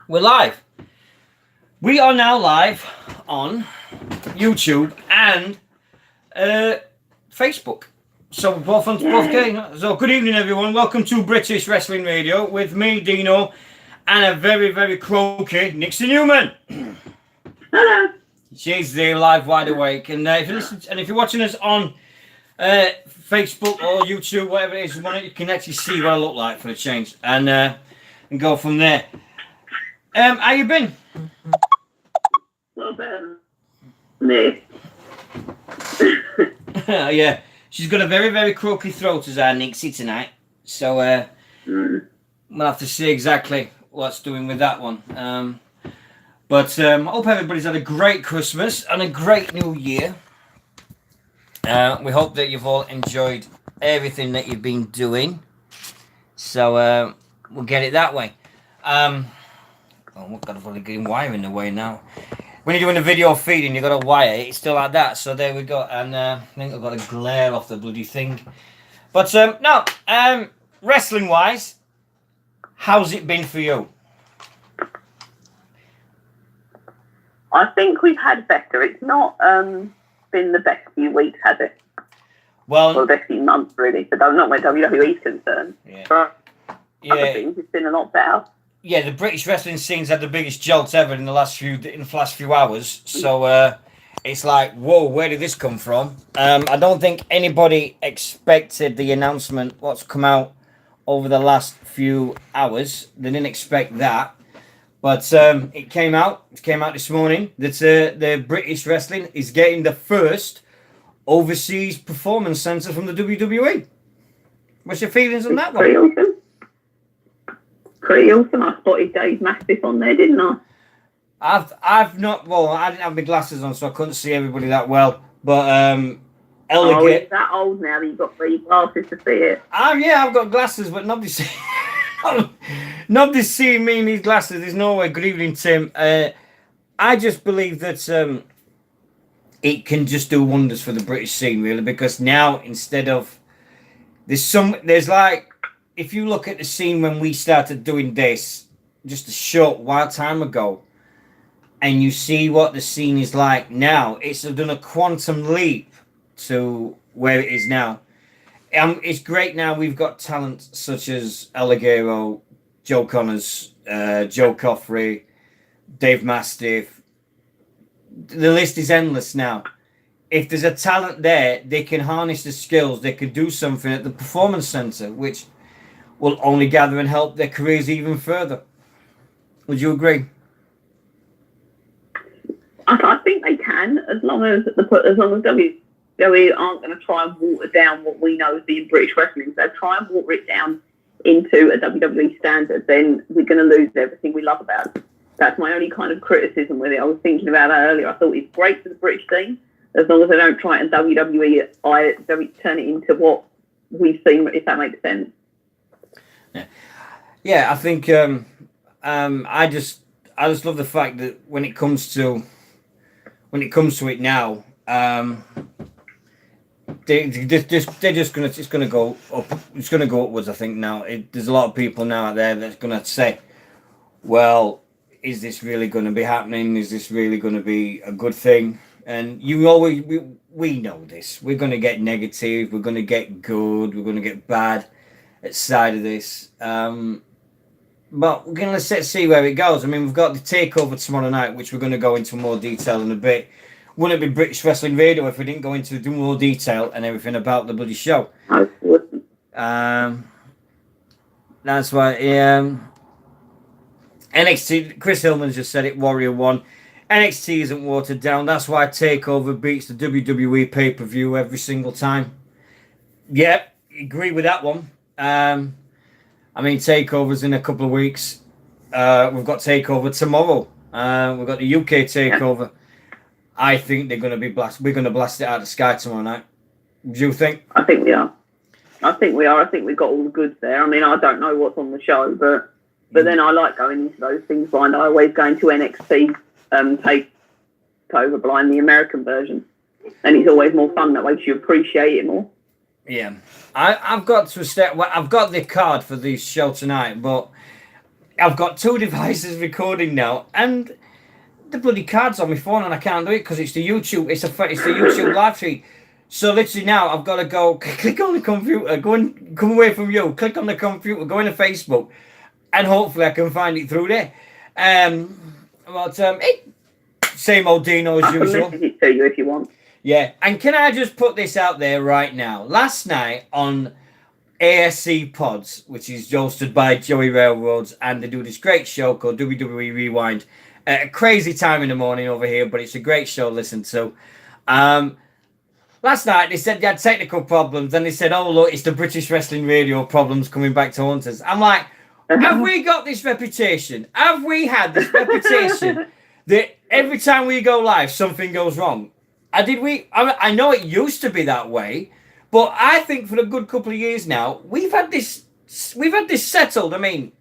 We're live. We are now live on YouTube and Facebook. So both on both games. So good evening, everyone. Welcome to British Wrestling Radio with me, Dino, and a very, very croaky Nixy Newman. Hello. She's there, live, wide awake. And if you're watching us on Facebook or YouTube, whatever it is, you can actually see what I look like for a change, and go from there. How you been? Not bad. Me. Yeah, she's got a very, very croaky throat as our Nixy tonight. So we'll have to see exactly what's doing with that one. But I hope everybody's had a great Christmas and a great New Year. We hope that you've all enjoyed everything that you've been doing. So we'll get it that way. We've got a bloody green wire in the way now. When you're doing a video feed and you've got a wire, it's still like that. So there we go. And I think I've got a glare off the bloody thing. But no, wrestling-wise, how's it been for you? I think we've had better. It's not been the best few weeks, has it? Well, or the best few months, really. But not where WWE is concerned. Yeah. But other things, it's been a lot better. Yeah, the British wrestling scene's had the biggest jolt ever in the last few hours. So it's like, whoa, where did this come from? I don't think anybody expected the announcement, what's come out over the last few hours. They didn't expect that. But it came out this morning that the British wrestling is getting the first overseas performance centre from the WWE. What's your feelings on that one? Pretty awesome. Pretty awesome. I spotted Dave Mastiff on there, didn't I? I've not. Well, I didn't have my glasses on, so I couldn't see everybody that well. But it's that old now that you've got three glasses to see it. Yeah, I've got glasses, but nobody's seeing me in these glasses. There's no way. Good evening, Tim. I just believe that it can just do wonders for the British scene, really, because now instead of there's like. If you look at the scene when we started doing this just a short while time ago, and you see what the scene is like now, it's done a quantum leap to where it is now. It's great now. We've got talent such as El Ligero, Joe Connors, Joe Coffrey, Dave Mastiff. The list is endless now. If there's a talent there, they can harness the skills. They could do something at the Performance Centre, which will only gather and help their careers even further. Would you agree? I think they can, as long as WWE aren't going to try and water down what we know as being British wrestling. If they try and water it down into a WWE standard, then we're going to lose everything we love about it. That's my only kind of criticism with it. I was thinking about that earlier. I thought it's great for the British scene, as long as they don't try and WWE turn it into what we've seen, if that makes sense. Yeah, I think I just love the fact that when it comes to it now, it's gonna go up. It's gonna go upwards. I think now there's a lot of people now out there that's gonna say, "Well, is this really going to be happening? Is this really going to be a good thing?" And we know this. We're going to get negative. We're going to get good. We're going to get bad at side of this. But we're going to see where it goes. I mean, we've got the takeover tomorrow night, which we're going to go into more detail in a bit. Wouldn't it be British Wrestling Radio if we didn't go into more detail and everything about the bloody show? That's why. NXT. Chris Hillman's just said it. Warrior 1. NXT isn't watered down. That's why Takeover beats the WWE pay-per-view every single time. Yep, agree with that one. I mean, Takeover's in a couple of weeks. We've got Takeover tomorrow. We've got the UK Takeover. I think they're going to be blast. We're going to blast it out of the sky tomorrow night. Do you think? I think we are. I think we've got all the goods there. I mean, I don't know what's on the show, but then I like going into those things blind. I always go into NXT Takeover blind, the American version, and it's always more fun that way because you appreciate it more. Yeah, I've got to step. Well, I've got the card for the show tonight, but I've got two devices recording now, and the bloody card's on my phone, and I can't do it because it's the YouTube. It's the YouTube live feed. So literally now I've got to go click on the computer, come away from you, click on the computer, go into Facebook, and hopefully I can find it through there. Same old Dino as usual. I can message it to you if you want. Yeah, and can I just put this out there right now? Last night on ASC Pods, which is hosted by Joey Railroads, and they do this great show called WWE Rewind. A crazy time in the morning over here, but it's a great show to listen to. Last night they said they had technical problems, and they said, "Oh look, it's the British Wrestling Radio problems coming back to haunt us." I'm like, have we got this reputation? Have we had this reputation that every time we go live, something goes wrong? I know it used to be that way, but I think for a good couple of years now, we've had this settled. I mean,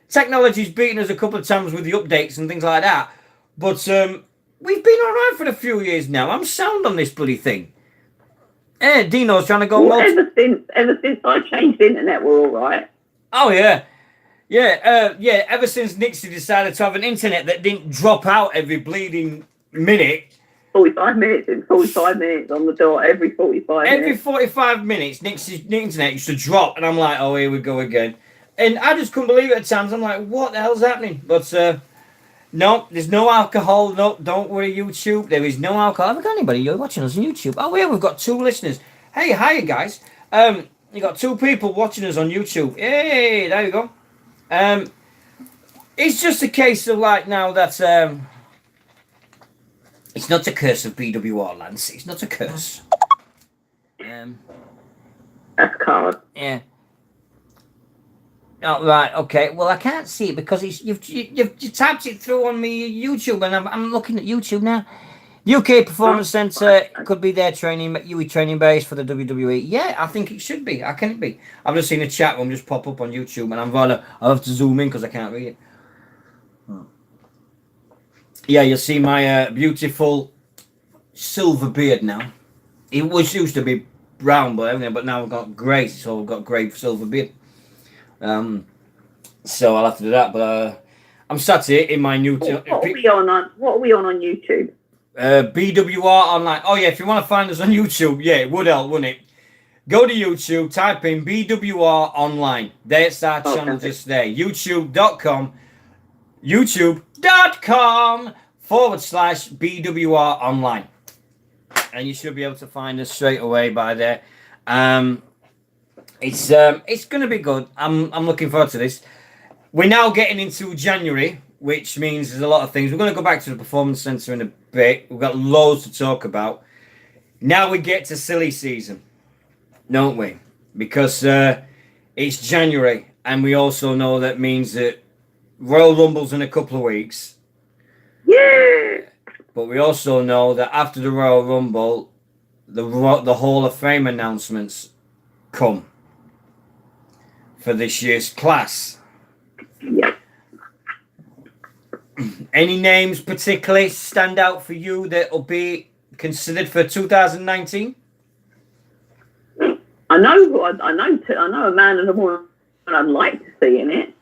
technology's beaten us a couple of times with the updates and things like that, but we've been all right for a few years now. I'm sound on this bloody thing. Dino's trying to go. Well, ever since I changed the internet, we're all right. Oh yeah. Yeah, ever since Nixy decided to have an internet that didn't drop out every bleeding minute. 45 minutes on the dot, every 45 minutes. Every 45 minutes, Nixy's internet used to drop, and I'm like, oh, here we go again. And I just couldn't believe it at times. I'm like, what the hell's happening? But no, there's no alcohol. No, don't worry, YouTube. There is no alcohol. Have we got anybody watching us on YouTube? Oh, yeah, we've got 2 listeners. Hey, hiya, guys. You got 2 people watching us on YouTube. Hey, there you go. It's just a case of like now that it's not a curse of BWR, Lance. It's not a curse. That's card. Yeah. Oh, right. Okay. Well, I can't see it because you've typed it through on me YouTube, and I'm looking at YouTube now. UK Performance Centre could be their UE training base for the WWE. Yeah, I think it should be. How can it be? I've just seen a chat room just pop up on YouTube, and I'll have to zoom in because I can't read it. Yeah, you'll see my beautiful silver beard now. It used to be brown, but now I've got grey, so I've got grey silver beard. So I'll have to do that. But I'm sat here in my new. What are we on YouTube? BWR online. Oh yeah, if you want to find us on YouTube, yeah, it would help, wouldn't it? Go to YouTube, type in BWR online. There's our channel just there. YouTube.com /BWR online. And you should be able to find us straight away by there. It's going to be good. I'm looking forward to this. We're now getting into January, which means there's a lot of things. We're going to go back to the Performance Centre in a bit. We've got loads to talk about. Now we get to silly season, don't we? Because it's January, and we also know that means that Royal Rumble's in a couple of weeks. Yeah. But we also know that after the Royal Rumble, the Hall of Fame announcements come for this year's class. Yep. Any names particularly stand out for you that will be considered for 2019? I know a man and a woman I'd like to see in it,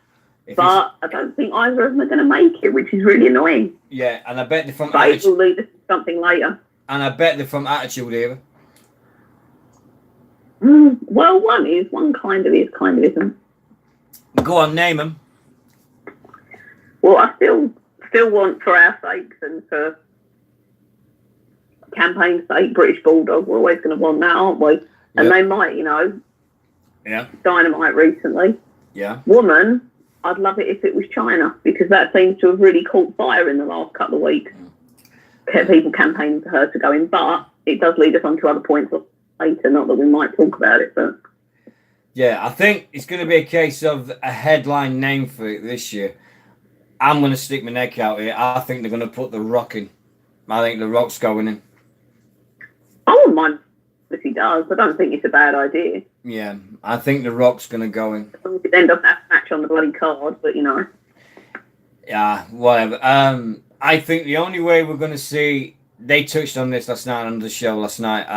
but I don't think either of them are going to make it, which is really annoying. Yeah, and I bet they're from Attitude. Will lead us to something later. And I bet they're from Attitude Era. Well, one kind of isn't. Go on, name them. Well, I still want, for our sakes and for campaign's sake, British Bulldog. We're always going to want that, aren't we? And they might, Yeah. Dynamite recently. Yeah. Woman, I'd love it if it was China, because that seems to have really caught fire in the last couple of weeks. Kept people campaigning for her to go in, but it does lead us on to other points later. Not that we might talk about it, but yeah, I think it's going to be a case of a headline name for it this year. I'm going to stick my neck out here. I think they're going to put The Rock in. I think The Rock's going in. I wouldn't mind if he does. I don't think it's a bad idea. Yeah, I think The Rock's going to go in. We could end up that match on the bloody card, but Yeah, whatever. I think the only way we're going to see... They touched on this last night on the show last night.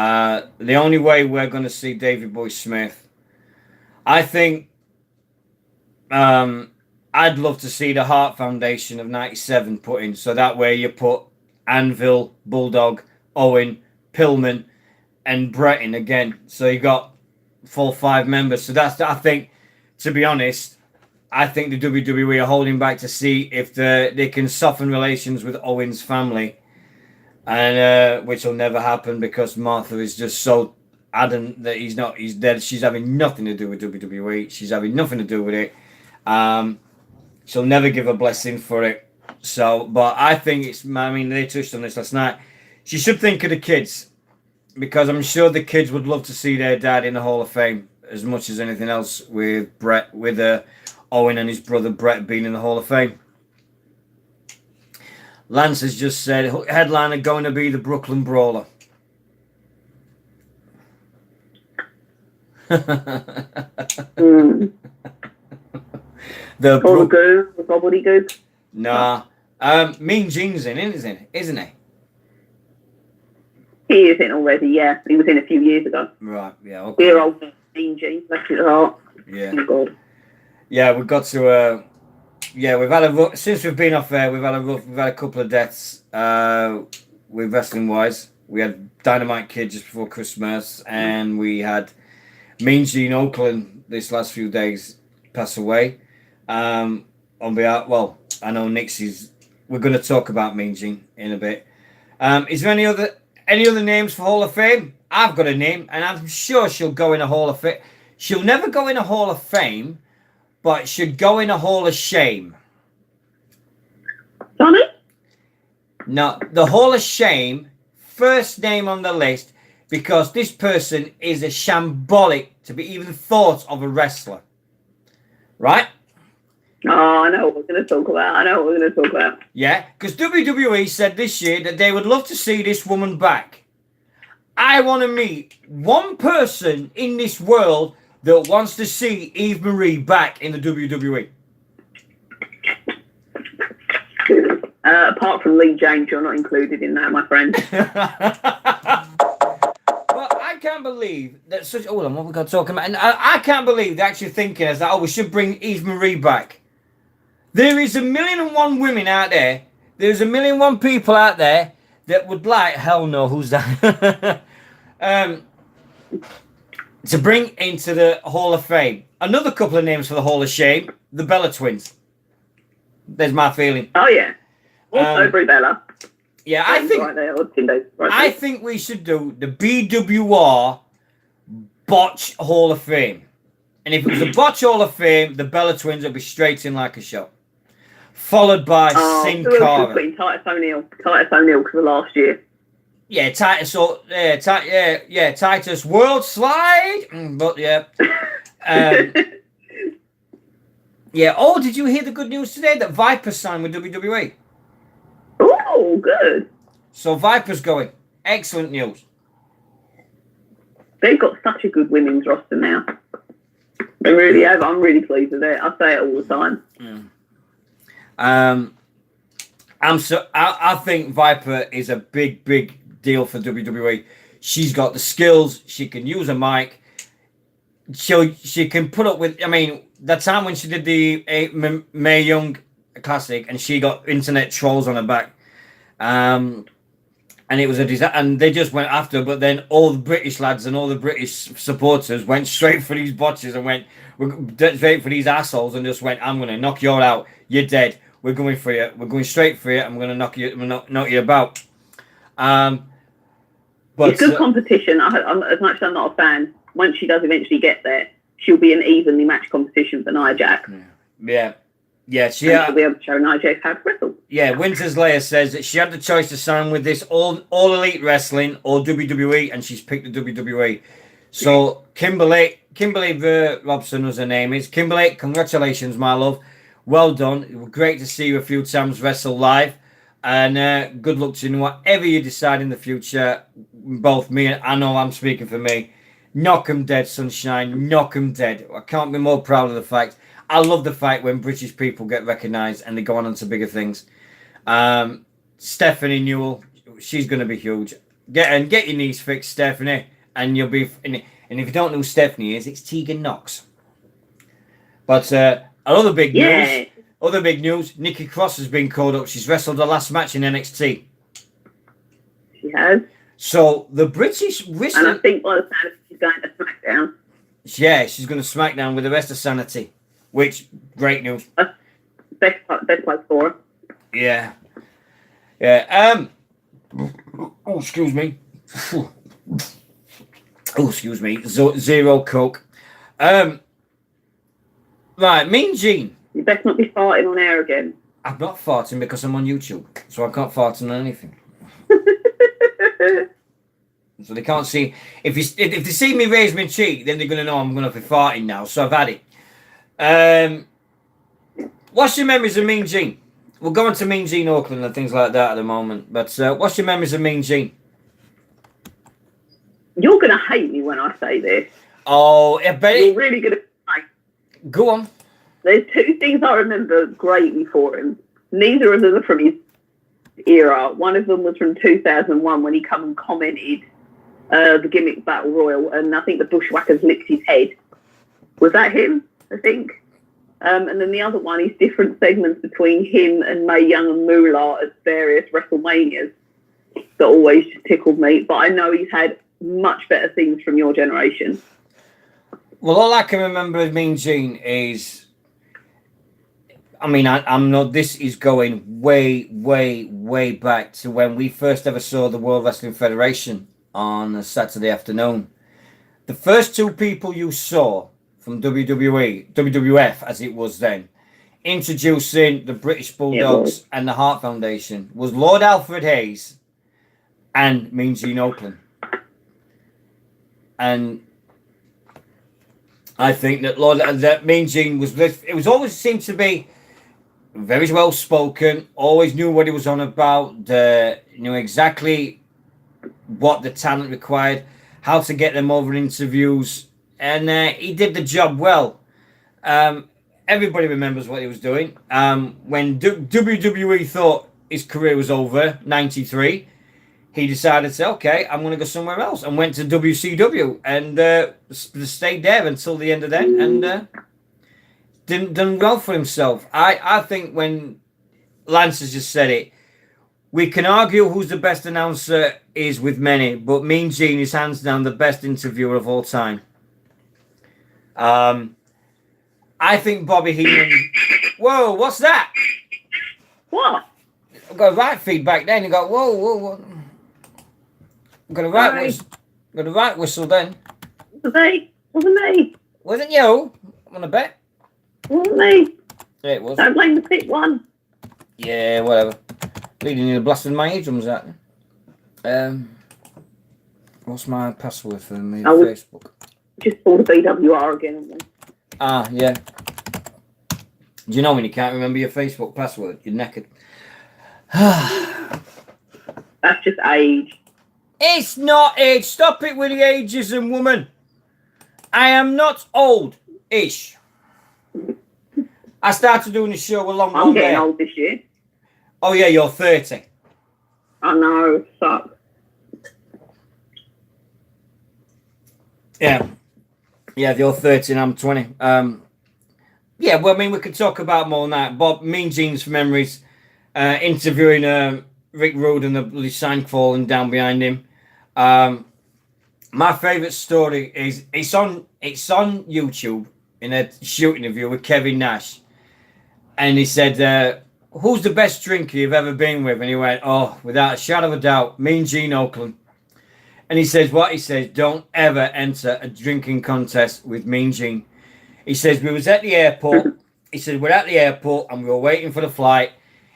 The only way we're going to see Davey Boy Smith... I think I'd love to see the Heart Foundation of '97 put in, so that way you put Anvil, Bulldog, Owen, Pillman, and Brett in again. So you got full 5 members. So that's, I think, to be honest, I think the WWE are holding back to see if they can soften relations with Owen's family, and which will never happen because Martha is just so adamant that he's dead. She's having nothing to do with WWE. She's having nothing to do with it. She'll never give a blessing for it. So, but I think I mean, they touched on this last night. She should think of the kids, because I'm sure the kids would love to see their dad in the Hall of Fame as much as anything else, with Brett, with Owen and his brother Brett being in the Hall of Fame. Lance has just said, headliner going to be the Brooklyn Brawler. The gobbledygook. Nah. Mean Gene's in, isn't he? He is in already, yeah. He was in a few years ago. Right, yeah. Okay. Dear old Mean Gene, bless his heart. Yeah. Oh, God. Yeah, we've got to. Yeah, we've had since we've been off air. We've had a couple of deaths. With wrestling wise, we had Dynamite Kid just before Christmas, and we had Mean Gene Oakland this last few days pass away. On behalf, well, I know Nixy's. We're going to talk about Mean Gene in a bit. Is there any other names for Hall of Fame? I've got a name, and I'm sure she'll go in a Hall of Fame. She'll never go in a Hall of Fame, but should go in a Hall of Shame. Johnny? No, the Hall of Shame, first name on the list, because this person is a shambolic to be even thought of a wrestler. Right? Oh, I know what we're going to talk about. Yeah, because WWE said this year that they would love to see this woman back. I want to meet one person in this world that wants to see Eve Marie back in the WWE. Apart from Lee James, you're not included in that, my friend. Well, I can't believe that such... Hold on, what we got talking about? And I can't believe they're actually thinking as that, oh, we should bring Eve Marie back. There is 1,000,001 women out there. There's 1,000,001 people out there that would like... Hell no, who's that? To bring into the Hall of Fame. Another couple of names for the Hall of Shame. The Bella Twins. There's my feeling. Oh, yeah. Also Brie Bella. Yeah, I think... Right there, right I think we should do the BWR Botch Hall of Fame. And if it was a Botch Hall of Fame, the Bella Twins would be straight in like a shot. Followed by Sin Cara. Titus O'Neil because of last year. Yeah, Titus. Titus World Slide. But yeah. Yeah. Oh, did you hear the good news today that Viper signed with WWE? Oh, good. So Viper's going. Excellent news. They've got such a good women's roster now. They really have. I'm really pleased with it. I say it all the time. I think Viper is a big deal for WWE. She's got the skills. She can use a mic. She can put up with. I mean, that time when she did the Mae Young Classic and she got internet trolls on her back, and it was a disaster. And they just went after her. But then all the British lads and all the British supporters went straight for these botches and went straight for these assholes and just went, "I'm going to knock you all out. You're dead. We're going for you. We're going straight for you. I'm going to knock you about." But it's good competition. As much as I'm not a fan, once she does eventually get there, she'll be an evenly matched competition for Nia Jax. Yeah. She'll be able to show Nia Jax how to wrestle. Yeah, Winter's Lair says that she had the choice to sign with this all elite wrestling or WWE, and she's picked the WWE. So Kimberly Robson was her name is. Kimberly, congratulations, my love. Well done. It was great to see you a few times wrestle live. And good luck to you in whatever you decide in the future. Both me and I know I'm speaking for me. Knock 'em dead, sunshine. Knock 'em dead. I can't be more proud of the fact. I love the fact when British people get recognised and they go on to bigger things. Stephanie Newell, she's going to be huge. Get your knees fixed, Stephanie, and you'll be. And if you don't know who Stephanie is, it's Tegan Knox. But another big news. Other big news, Nikki Cross has been called up. She's wrestled her last match in NXT. She has. So the British wrestling... And I think by the sound of it, she's going to SmackDown. Yeah, she's going to SmackDown with the rest of Sanity. Which, great news. Best place for her. Yeah. Yeah. Oh, excuse me. Oh, excuse me. Zero Coke. Right, Mean Gene. You best not be farting on air again. I'm not farting because I'm on YouTube, so I can't fart on anything. So they can't see. If they see me raise my cheek, then they're going to know I'm going to be farting now. So I've had it. What's your memories of Mean Gene? We'll go on to Mean Gene Oakland and things like that at the moment. But what's your memories of Mean Gene? You're going to hate me when I say this. Oh, I bet you're really going to hate. Go on. There's two things I remember greatly for him. Neither of them are from his era. One of them was from 2001 when he come and commented the gimmick battle royal, and I think the Bushwhackers licked his head. Was that him? I think. And then the other one is different segments between him and Mae Young and Moolah at various WrestleManias that always just tickled me. But I know he's had much better things from your generation. Well, all I can remember of Mean Gene is, I mean, I'm not. This is going way, way, way back to when we first ever saw the World Wrestling Federation on a Saturday afternoon. The first two people you saw from WWE, WWF as it was then, introducing the British Bulldogs and the Hart Foundation was Lord Alfred Hayes and Mean Gene Oakland. And I think that Mean Gene was always seemed to be very well spoken, always knew what he was on about, knew exactly what the talent required, how to get them over interviews, and he did the job well. Everybody remembers what he was doing. When WWE thought his career was over, 93, he decided to say, okay, I'm going to go somewhere else, and went to WCW, and stayed there until the end of that, and done well for himself. I think when Lance has just said it, we can argue who's the best announcer is with many, but Mean Gene is hands down the best interviewer of all time. I think Bobby Heenan... Whoa, what's that? What? I've got a right feedback then. You go, whoa. I've got a right whistle then. Wasn't me. Wasn't you? I'm gonna bet. Wasn't me. Yeah, it was. Don't blame the pick one. Yeah, whatever. Leading you to blasting my eardrums out. What's my password for me Facebook? Just for the BWR again. Ah, yeah. Do you know when you can't remember your Facebook password? You're knackered. That's just age. It's not age. Stop it with the ageism, woman. I am not old-ish. I started doing the show a long I'm getting there. old this year. Oh, yeah, you're 30. I know, sucks. Yeah. Yeah, you're 30 and I'm 20. Yeah, well, I mean, we could talk about more on that. Bob, Mean Gene's memories, interviewing Rick Rude and the bloody sign falling down behind him. My favourite story is it's on YouTube in a shoot interview with Kevin Nash. And he said, who's the best drinker you've ever been with? And he went, oh, without a shadow of a doubt, Mean Gene Oakland. And he says, what? He says, don't ever enter a drinking contest with Mean Gene. He says, we was at the airport. He said, we're at the airport and we were waiting for the flight.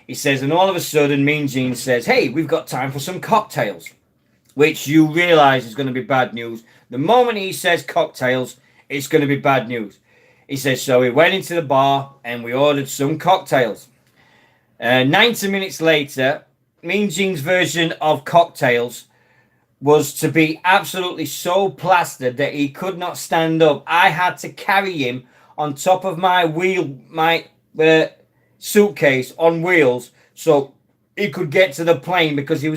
He says, and all of a sudden, Mean Gene says, hey, we've got time for some cocktails, which you realise is going to be bad news. The moment he says cocktails, it's going to be bad news. He says, so we went into the bar and we ordered some cocktails. 90 minutes later, Mean Gene's version of cocktails was to be absolutely so plastered that he could not stand up. I had to carry him on top of my suitcase on wheels so he could get to the plane because he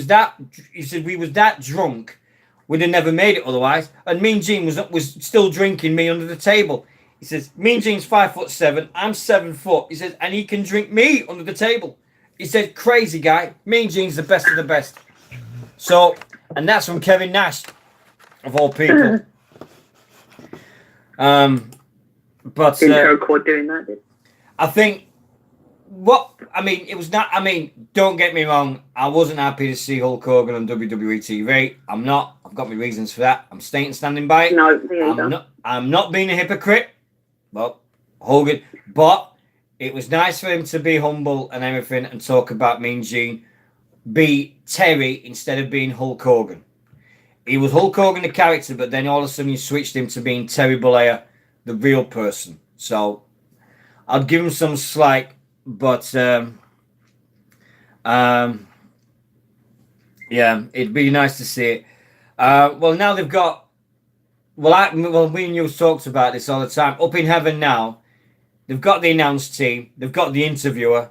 said we was that drunk we'd have never made it otherwise. And Mean Gene was still drinking me under the table. He says, Mean Gene's 5'7", I'm 7 foot. He says, and he can drink me under the table. He said, crazy guy. Mean Gene's the best of the best. So, and that's from Kevin Nash, of all people. But didn't record doing that, did I think it was not. I mean, don't get me wrong. I wasn't happy to see Hulk Hogan on WWE TV. I'm not. I've got my reasons for that. I'm standing by it. No, me either. I'm not being a hypocrite. Well, Hogan, but it was nice for him to be humble and everything and talk about Mean Gene, be Terry instead of being Hulk Hogan. He was Hulk Hogan the character, but then all of a sudden you switched him to being Terry Bollea, the real person. So I'd give him some slack, but yeah, it'd be nice to see it. Well, now they've got. Well, me and you talked about this all the time. Up in heaven now, they've got the announce team, they've got the interviewer,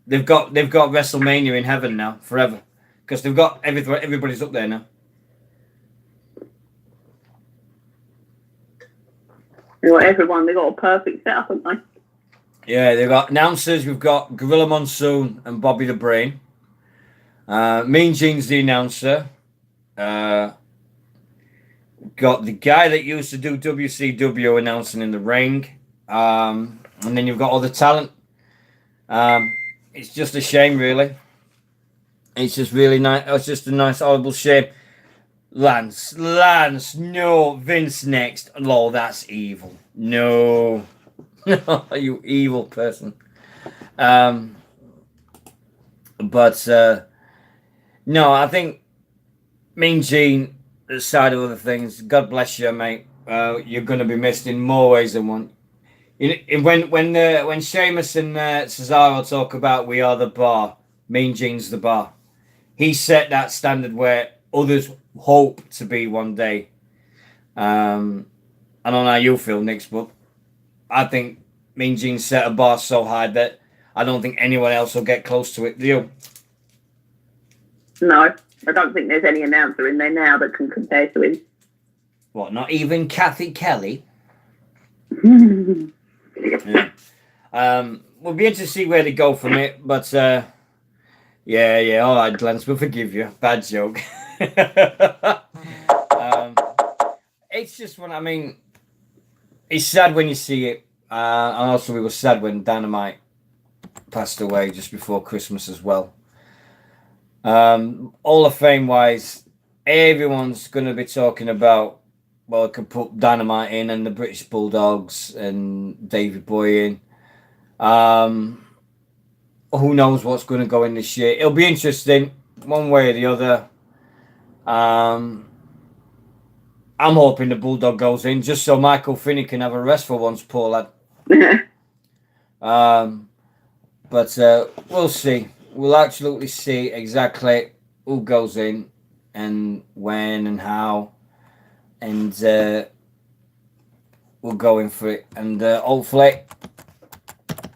they've got WrestleMania in heaven now forever because they've got everybody's up there now. You got everyone. They got a perfect setup, haven't they? Yeah, they've got announcers. We've got Gorilla Monsoon and Bobby the Brain. Mean Gene's the announcer. Got the guy that used to do WCW announcing in the ring. And then you've got all the talent. It's just a shame, really. It's just really nice. It's just a nice, horrible shame. Lance, no, Vince next. Lol, that's evil. No, you evil person. But no, I think Mean Gene, aside of other things, God bless you, mate. You're going to be missed in more ways than one. When Sheamus and Cesaro talk about we are the bar, Mean Gene's the bar. He set that standard where others hope to be one day. I don't know how you feel, Nick, but I think Mean Gene set a bar so high that I don't think anyone else will get close to it. Do you? No, I don't think there's any announcer in there now that can compare to him. What, not even Kathy Kelly? Yeah. We'll be interested to see where they go from it, but yeah, all right, Glens, we'll forgive you. Bad joke. It's just it's sad when you see it, and also it was sad when Dynamite passed away just before Christmas as well. All of Fame wise, everyone's going to be talking about, well, I could put Dynamite in and the British Bulldogs and Davey Boy in. Who knows what's going to go in this year? It'll be interesting, one way or the other. I'm hoping the Bulldog goes in just so Michael Finney can have a rest for once, poor lad. But we'll see. We'll absolutely see exactly who goes in and when and how. And we'll go in for it. And hopefully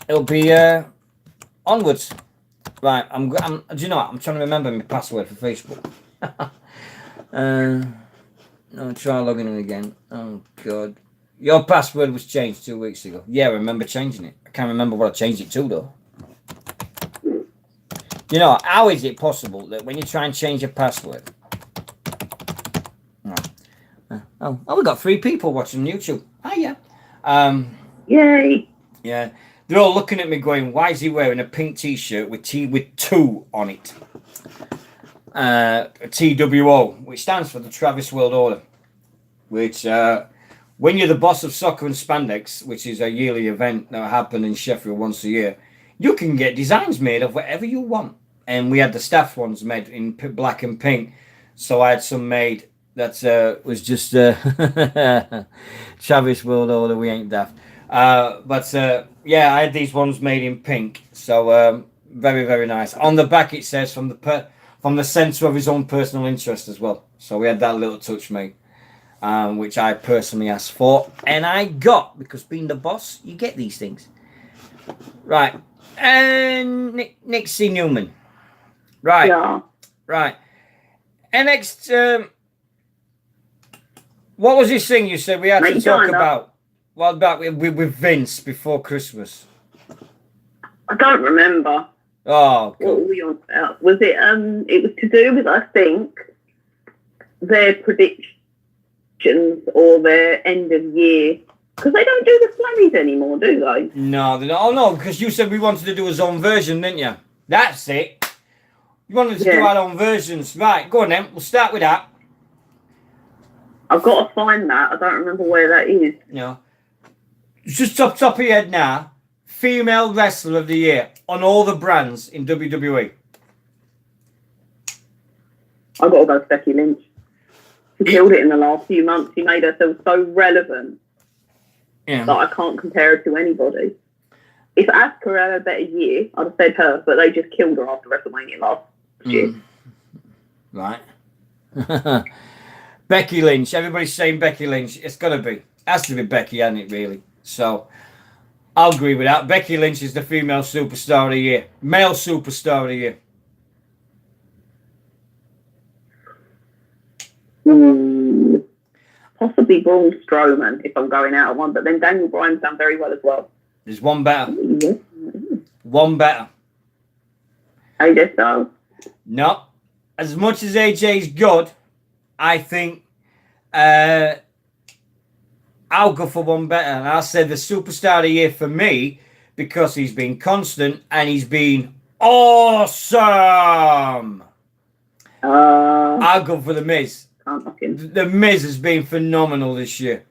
it'll be onwards. Right, do you know what? I'm trying to remember my password for Facebook. No, try logging in again. Oh, God. Your password was changed 2 weeks ago. Yeah, I remember changing it. I can't remember what I changed it to, though. You know, how is it possible that when you try and change your password... Oh, we got 3 people watching YouTube. Hiya. Yay. Yeah. They're all looking at me going, why is he wearing a pink t-shirt with 2 on it? TWO, which stands for the Travis World Order. Which, when you're the boss of Soccer and Spandex, which is a yearly event that happens in Sheffield once a year, you can get designs made of whatever you want. And we had the staff ones made in black and pink. So I had some made that was just Travis World Order, we ain't daft. But yeah, I had these ones made in pink. So very, very nice. On the back it says from the centre of his own personal interest as well. So we had that little touch made, which I personally asked for. And I got, because being the boss, you get these things. Right. And Nixy Newman. Right. Yeah. Right. And next, what was this thing you said we had to talk about? What about with Vince before Christmas? I don't remember. Oh, What were God. we on about? Was it? It was to do with, I think, their predictions or their end of year, because they don't do the Slammies anymore, do they? No, they're not. Oh, no, because you said we wanted to do his own version, didn't you? That's it. You wanted to do Yeah. our own versions. Right, go on then. We'll start with that. I've got to find that. I don't remember where that is. You know, just top of your head now. Female wrestler of the year on all the brands in WWE. I've got to go with Becky Lynch. She killed it in the last few months. She made herself so relevant that I can't compare her to anybody. If Asuka had a better year, I'd have said her, but they just killed her after WrestleMania last year. Right. Becky Lynch. Everybody's saying Becky Lynch. It's got to be. Has to be Becky, hasn't it, really? So, I'll agree with that. Becky Lynch is the female superstar of the year. Male superstar of the year. Possibly Braun Strowman, if I'm going out of one, but then Daniel Bryan's done very well as well. There's one better. Yeah. One better. AJ Styles. No. As much as AJ's good, I think I'll go for one better. And I'll say the superstar of the year for me, because he's been constant and he's been awesome. I'll go for The Miz. The Miz has been phenomenal this year.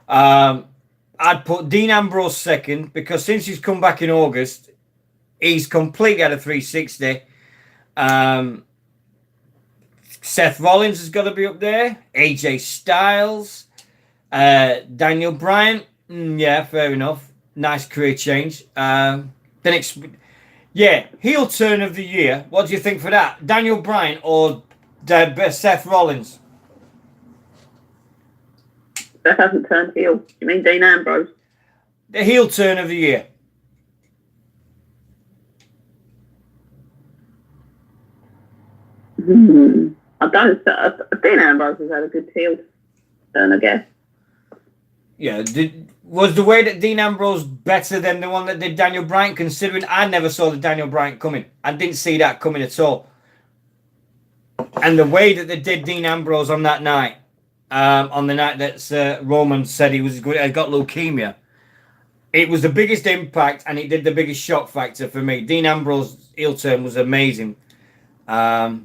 I'd put Dean Ambrose second, because since he's come back in August, he's completely had a 360. Seth Rollins has got to be up there. AJ Styles. Daniel Bryan. Yeah, fair enough. Nice career change. Heel turn of the year. What do you think for that? Daniel Bryan or Seth Rollins? Seth hasn't turned heel. You mean Dean Ambrose? The heel turn of the year. I don't. Dean Ambrose has had a good heel turn, I guess. Yeah, was the way that Dean Ambrose better than the one that did Daniel Bryan, considering I never saw the Daniel Bryan coming. I didn't see that coming at all. And the way that they did Dean Ambrose on that night, on the night that Roman said he was good, had got leukemia, it was the biggest impact and it did the biggest shock factor for me. Dean Ambrose heel turn was amazing. Yeah,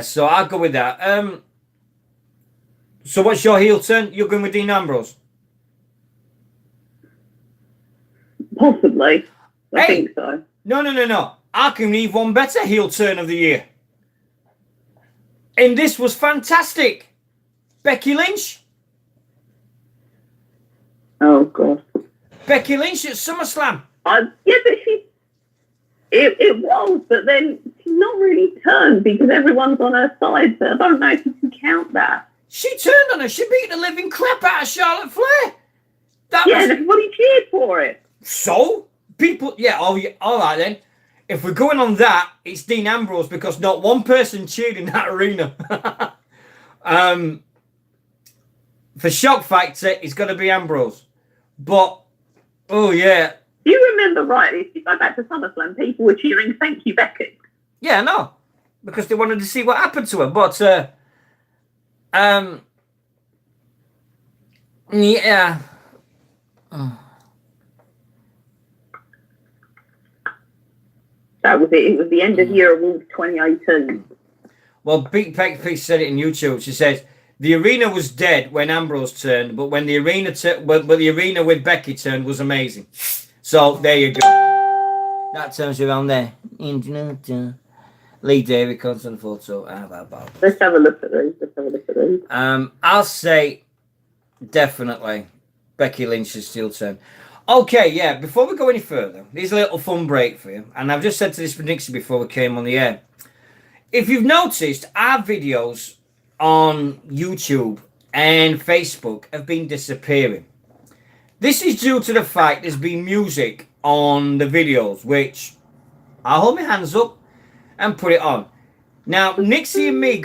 so I'll go with that. So what's your heel turn? You're going with Dean Ambrose? Possibly. I think so. No. I can leave one better heel turn of the year. And this was fantastic. Becky Lynch. Oh, God. Becky Lynch at SummerSlam. Yeah, but it was, but then she's not really turned because everyone's on her side, so I don't know if you can count that. She turned on her. She beat the living crap out of Charlotte Flair. And everybody cheered for it. So? People, all right then. If we're going on that, it's Dean Ambrose because not one person cheered in that arena. For shock factor, it's got to be Ambrose. But, oh yeah. You remember rightly, if you go back to SummerSlam, people were cheering, "Thank you, Becky." Yeah, no. Because they wanted to see what happened to her. But, yeah. Oh. That was it. It was the end of year awards 2018. Well, Big Peck said it in YouTube. She says the arena was dead when Ambrose turned, but when the arena but the arena with Becky turned was amazing. So there you go. That turns you around there. Lee David comes on the photo. Let's have a look at these. I'll say definitely Becky Lynch's heel turn. Okay, yeah, before we go any further, here's a little fun break for you. And I've just said to this for Nixy before we came on the air. If you've noticed, our videos on YouTube and Facebook have been disappearing. This is due to the fact there's been music on the videos, which I'll hold my hands up and put it on. Now, Nixy and me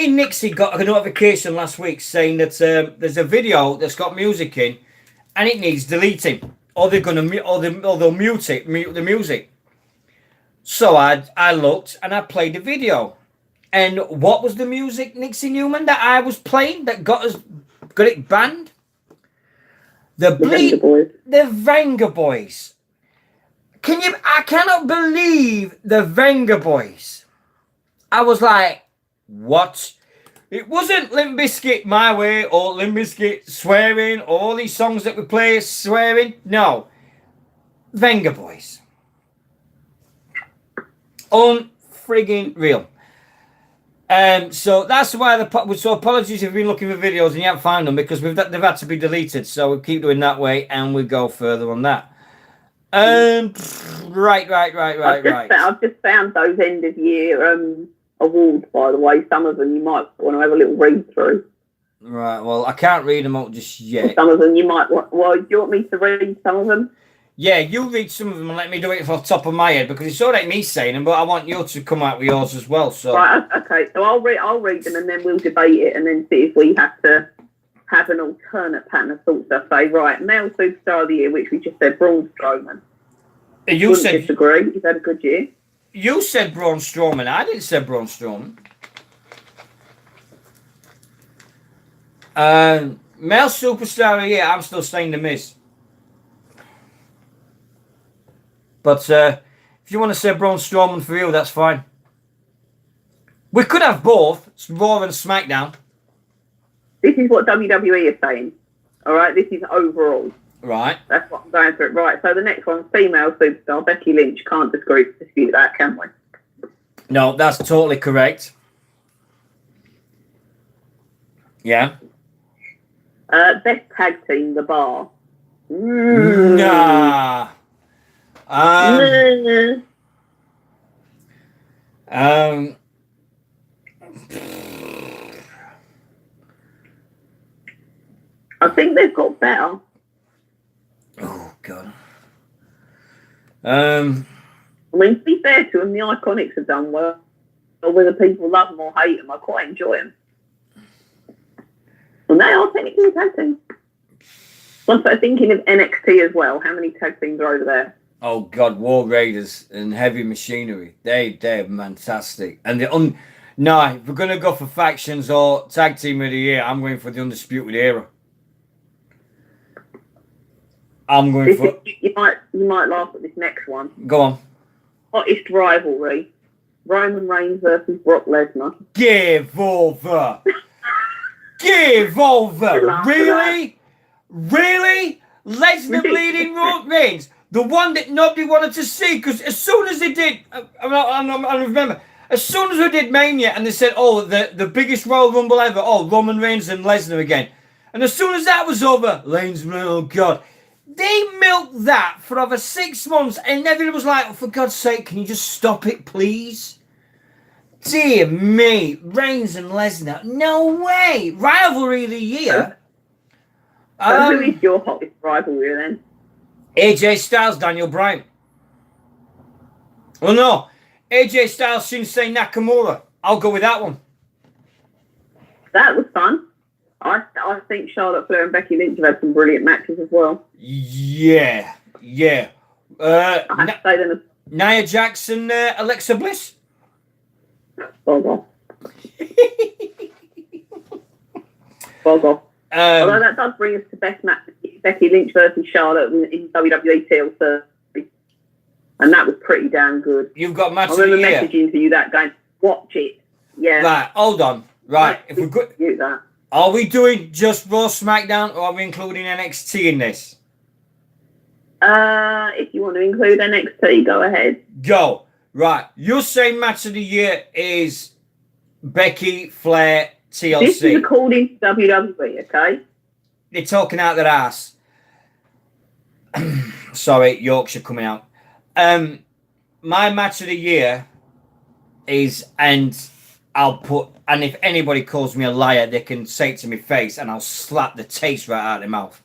and Nixy got a notification last week saying that there's a video that's got music in, and it needs deleting, or they're gonna or they'll mute the music. So I looked and I played the video, and what was the music, Nixy Newman, that I was playing that got it banned? The Venga Boys. I cannot believe the Venga Boys. I was like, what? It wasn't Limp Bizkit My Way or Limp Bizkit swearing or all these songs that we play swearing. No. Venga Boys. Unfrigging real. So that's why so apologies if you've been looking for videos and you haven't found them, because they've had to be deleted. So we'll keep doing that way and we go further on that. Right. I've just found those end of year awards, by the way. Some of them you might want to have a little read through. Right, well, I can't read them out just yet. Some of them you might want. Well, do you want me to read some of them? Yeah, you read some of them and let me do it off the top of my head, because it's all right me saying them, but I want you to come out with yours as well. So right, okay. So I'll read them and then we'll debate it and then see if we have to have an alternate pattern of thoughts. I say, right, male superstar of the year, which we just said, Braun Strowman. You said disagree. He's had a good year. You said Braun Strowman. I didn't say Braun Strowman. Male superstar of the year, I'm still saying The Miz. But if you want to say Braun Strowman for you, that's fine. We could have both, Raw and SmackDown. This is what WWE is saying. All right, this is overall. Right. That's what I'm going through. Right, so the next one, female superstar, Becky Lynch. Can't dispute that, can we? No, that's totally correct. Yeah. Best tag team, The Bar. Nah. I think they've got better. Oh God. I mean, to be fair to them, the Iconics have done well. Or whether people love them or hate them, I quite enjoy them. And they are technically a tag team. I'm thinking of NXT as well. How many tag teams are over there? Oh God, War Raiders and Heavy Machinery. They're fantastic. And no, if we're gonna go for factions or tag team of the year, I'm going for the Undisputed Era. I'm going for. You might laugh at this next one. Go on. Hottest rivalry: Roman Reigns versus Brock Lesnar. Give over. Give over. Really? Really? Lesnar bleeding Reigns, the one that nobody wanted to see, because as soon as they did, I remember, as soon as we did Mania and they said, oh, the biggest Royal Rumble ever, oh, Roman Reigns and Lesnar again. And as soon as that was over, oh God. They milked that for over 6 months, and everyone was like, oh, for God's sake, can you just stop it, please? Dear me, Reigns and Lesnar, no way. Rivalry of the year. So who is your hottest rivalry then? AJ Styles, Daniel Bryan. Well, no. AJ Styles, Shinsuke Nakamura. I'll go with that one. That was fun. I think Charlotte Flair and Becky Lynch have had some brilliant matches as well. Yeah. I have to say them. Nia Jackson, Alexa Bliss. Bog off. Although that does bring us to best match, Becky Lynch versus Charlotte in WWE TLC. And that was pretty damn good. You've got match I of the remember year. messaging to you that going, watch it. Yeah. Right, hold on. Right, if we could, that. are we doing just Raw SmackDown, or are we including NXT in this? If you want to include NXT, go ahead. Go. Right, your same match of the year is Becky Flair TLC. This is according to WWE, okay? They're talking out their ass. Sorry, Yorkshire coming out. My match of the year is, and if anybody calls me a liar, they can say it to my face, and I'll slap the taste right out of their mouth.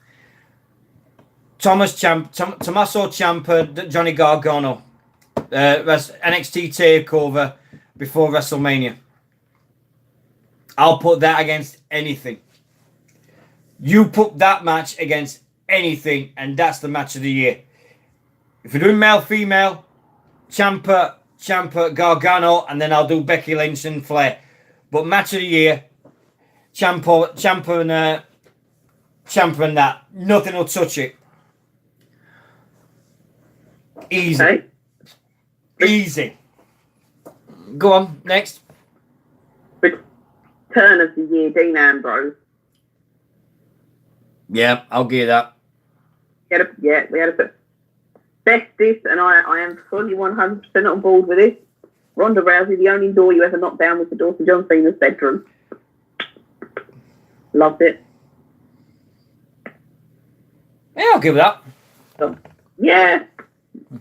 Tommaso Ciampa, Johnny Gargano, NXT Takeover before WrestleMania. I'll put that against anything. You put that match against anything, and that's the match of the year. If we're doing male, female, Ciampa, Gargano, and then I'll do Becky Lynch and Flair. But match of the year, Ciampa and that. Nothing will touch it. Easy. Okay. Easy. Go on, next. Return of the year, Dean Ambrose. Yeah, I'll give you that. We had a bestest, and I am fully 100% on board with this. Ronda Rousey, the only door you ever knocked down was the door to John Cena's bedroom. Loved it. Yeah, I'll give it that. So, yeah.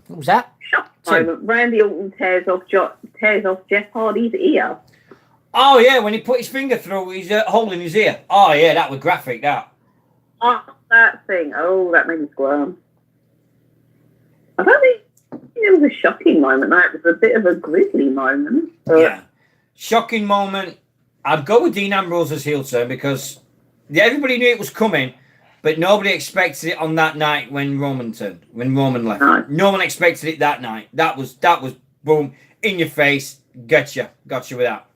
What was that? Shock moment. Randy Orton tears off Jeff Hardy's ear. Oh, yeah, when he put his finger through his hole in his ear. Oh, yeah, that was graphic, that. Oh, that thing. Oh, that made me squirm. I don't think it was a shocking moment. No, it was a bit of a grisly moment. Yeah. Shocking moment. I'd go with Dean Ambrose's heel turn because everybody knew it was coming, but nobody expected it on that night when Roman left. No one expected it that night. That was boom, in your face. Gotcha with that.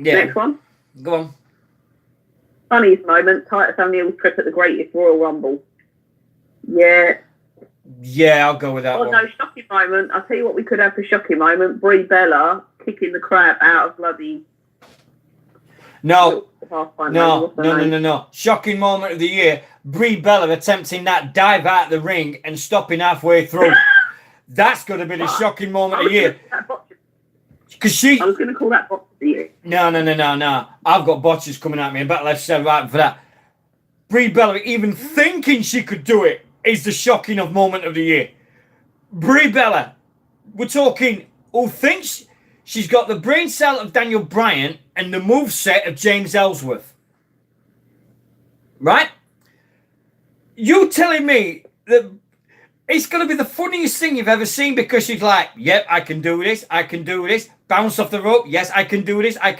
Yeah. Next one. Go on. Funniest moment, Titus O'Neil's trip at the Greatest Royal Rumble. Yeah. Yeah, I'll go with that one. No, shocking moment. I'll tell you what we could have for shocking moment. Brie Bella kicking the crap out of bloody... No. Shocking moment of the year. Brie Bella attempting that dive out of the ring and stopping halfway through. That's going to be the shocking moment of the year. Because I was going to call that botch of the year. No. I've got botches coming at me. And let's say right for that. Brie Bella even thinking she could do it is the shocking moment of the year. Brie Bella, we're talking who thinks she's got the brain cell of Daniel Bryan and the moveset of James Ellsworth. Right? You telling me that it's going to be the funniest thing you've ever seen because she's like, yep, I can do this. Bounce off the rope. Yes, I can do this. No,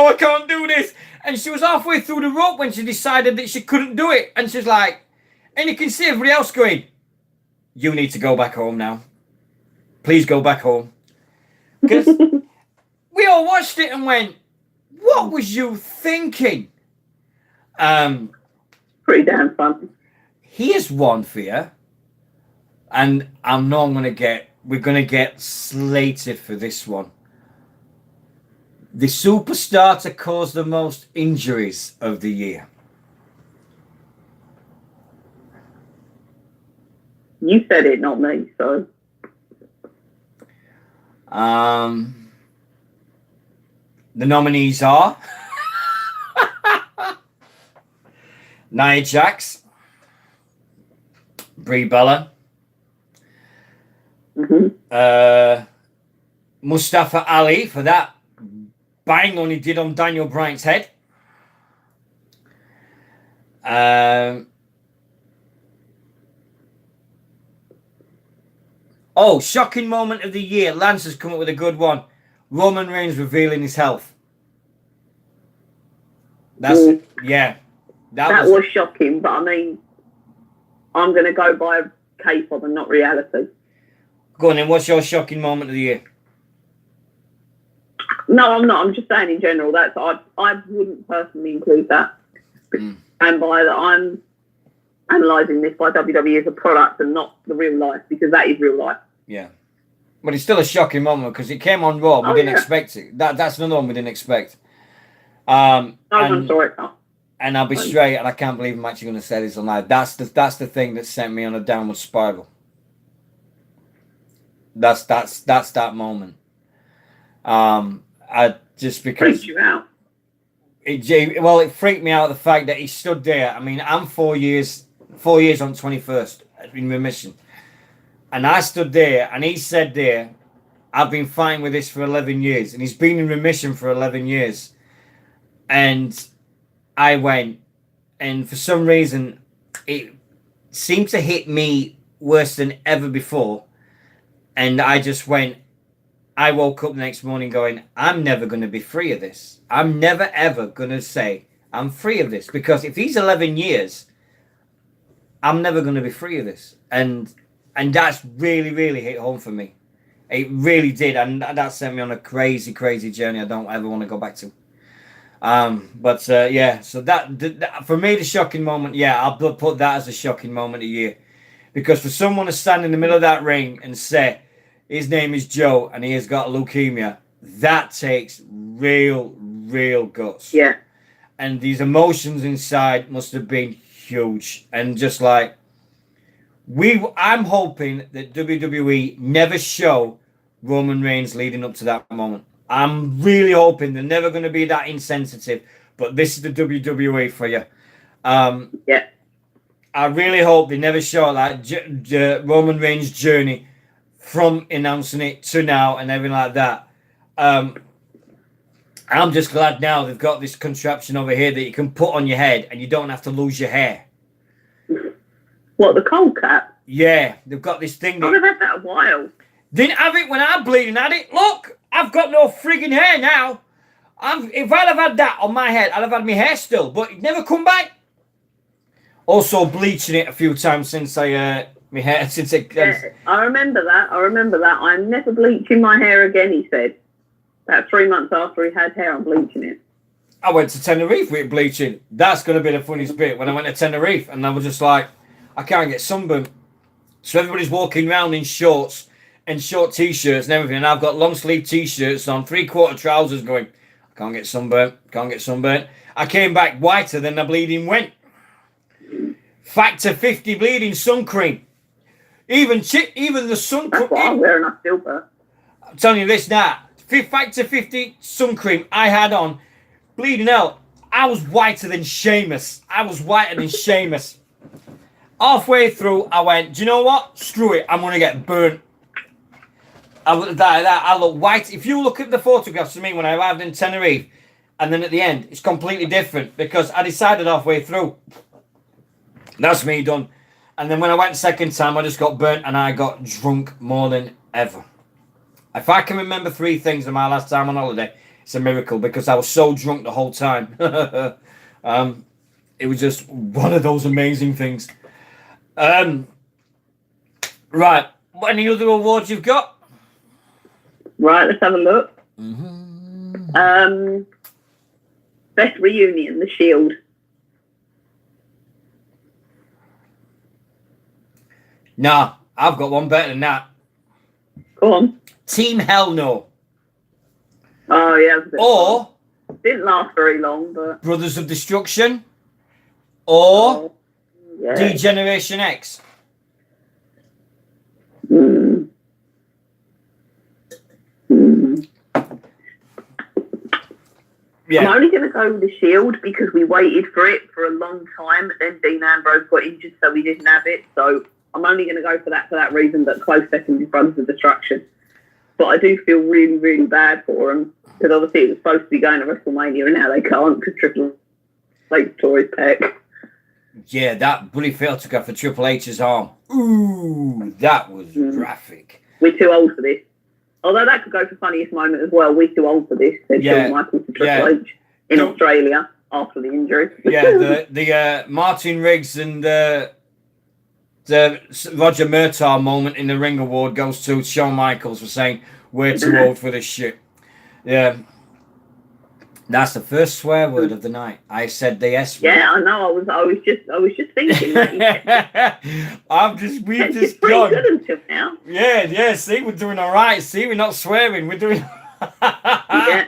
I can't do this. And she was halfway through the rope when she decided that she couldn't do it. And she's like, and you can see everybody else going, you need to go back home now. Please go back home. Because we all watched it and went, what was you thinking? Pretty damn fun. Here's one for you. And I know we're going to get slated for this one. The superstar to cause the most injuries of the year. You said it, not me, so. The nominees are Nia Jax, Brie Bella, Mustafa Ali for that bang on he did on Daniel Bryan's head. Shocking moment of the year. Lance has come up with a good one. Roman Reigns revealing his health. That was shocking, but I mean, I'm going to go by K-pop and not reality. Go on then, what's your shocking moment of the year? No, I'm not. I'm just saying in general. I wouldn't personally include that. And by that, I'm analysing this by WWE as a product and not the real life, because that is real life. Yeah. But it's still a shocking moment because it came on Raw. We didn't expect it. That's another one we didn't expect. I'm sorry. And I'll be straight, and I can't believe I'm actually going to say this on live. That's the thing that sent me on a downward spiral. That's that moment. I just because freaked you out. It freaked me out the fact that he stood there. I mean, I'm 4 years on 21st in remission, and I stood there, and he said there, I've been fighting with this for 11 years, and he's been in remission for 11 years, and I went, and for some reason, seemed to hit me worse than ever before. And I woke up the next morning going, I'm never going to be free of this. I'm never, ever going to say I'm free of this. Because if he's 11 years, I'm never going to be free of this. And that's really, really hit home for me. It really did. And that sent me on a crazy, crazy journey I don't ever want to go back to. Yeah, so that for me, the shocking moment, yeah, I'll put that as a shocking moment of the year. Because for someone to stand in the middle of that ring and say, his name is Joe and he has got leukemia, that takes real, real guts. Yeah. And these emotions inside must have been huge. And just like, I'm hoping that WWE never show Roman Reigns leading up to that moment. I'm really hoping they're never going to be that insensitive. But this is the WWE for you. Yeah. I really hope they never show like Roman Reigns' journey from announcing it to now and everything like that. I'm just glad now they've got this contraption over here that you can put on your head and you don't have to lose your hair. What, the cold cap? Yeah, they've got this thing. I've had that a while. Didn't have it when I bleeding had it. Look, I've got no frigging hair now. If I'd have had that on my head, I'd have had my hair still, but it never come back. Also bleaching it a few times since my hair since it. Yeah, I remember that. I'm never bleaching my hair again, he said. About 3 months after he had hair, I'm bleaching it. I went to Tenerife with bleaching. That's going to be the funniest bit when I went to Tenerife and I was just like, I can't get sunburnt. So everybody's walking around in shorts and short t-shirts and everything. And I've got long sleeve t-shirts on, 3/4 trousers going, I can't get sunburnt. I came back whiter than the bleeding went. Factor 50 bleeding sun cream. Even the sun cream. That's what I'm wearing, I still wear. I'm telling you this now. Factor 50 sun cream I had on, bleeding out. I was whiter than Sheamus. Halfway through, I went, do you know what? Screw it. I'm going to get burnt. I look white. If you look at the photographs of me when I arrived in Tenerife, and then at the end, it's completely different because I decided halfway through. That's me done. And then when I went second time, I just got burnt and I got drunk more than ever. If I can remember 3 things of my last time on holiday, it's a miracle because I was so drunk the whole time. It was just one of those amazing things. Right. Any other awards you've got? Right, let's have a look. Mm-hmm. Best reunion, The Shield. Nah, I've got one better than that. Go on. Team Hell No. Oh, yeah. Or didn't last very long, but Brothers of Destruction. Or yeah. D-Generation X. Yeah. I'm only going to go with The Shield because we waited for it for a long time. Then Dean Ambrose got injured, so we didn't have it. So I'm only going to go for that reason, but close second is Brothers of Destruction. But I do feel really, really bad for them because obviously it was supposed to be going to WrestleMania and now they can't because Triple H tore his pec. Yeah, that bloody fail took off for Triple H's arm. Ooh, that was graphic. We're too old for this. Although that could go for funniest moment as well. We're too old for this, said Shawn Michaels to Triple H in Australia after the injury. Yeah, the Martin Riggs and the Roger Murtaugh moment in the Ring Award goes to Shawn Michaels for saying we're too old for this shit. Yeah, that's the first swear word of the night. I said the S word. Yeah, I know. I was just thinking. That we've just pretty gone. good until now. Yeah. See, we're doing all right. See, we're not swearing. We're doing. Yeah.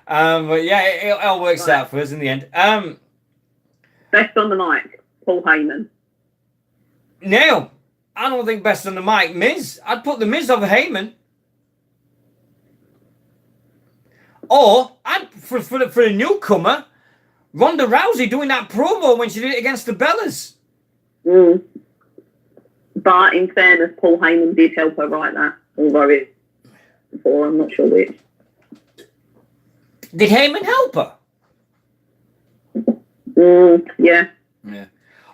But yeah, it all works out for us in the end. Best on the mic, Paul Heyman. No, I don't think best on the mic. Miz. I'd put the Miz over Heyman. Or for the newcomer, Ronda Rousey doing that promo when she did it against the Bellas. But in fairness, Paul Heyman did help her write that, although before I'm not sure which. Did Heyman help her? Yeah.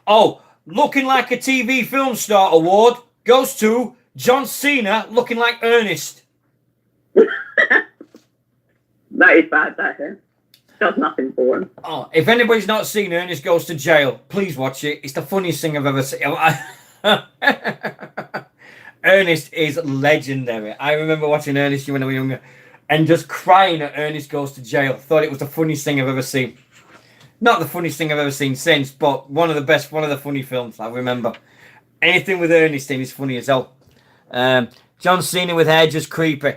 Oh, looking like a TV film star award goes to John Cena looking like Ernest. That is bad, that is. Does nothing for him. Oh, if anybody's not seen Ernest Goes to Jail, please watch it. It's the funniest thing I've ever seen. Ernest is legendary. I remember watching Ernest when I was younger and just crying at Ernest Goes to Jail. Thought it was the funniest thing I've ever seen. Not the funniest thing I've ever seen since, but one of the funny films I remember. Anything with Ernest in is funny as hell. John Cena with hair just creepy.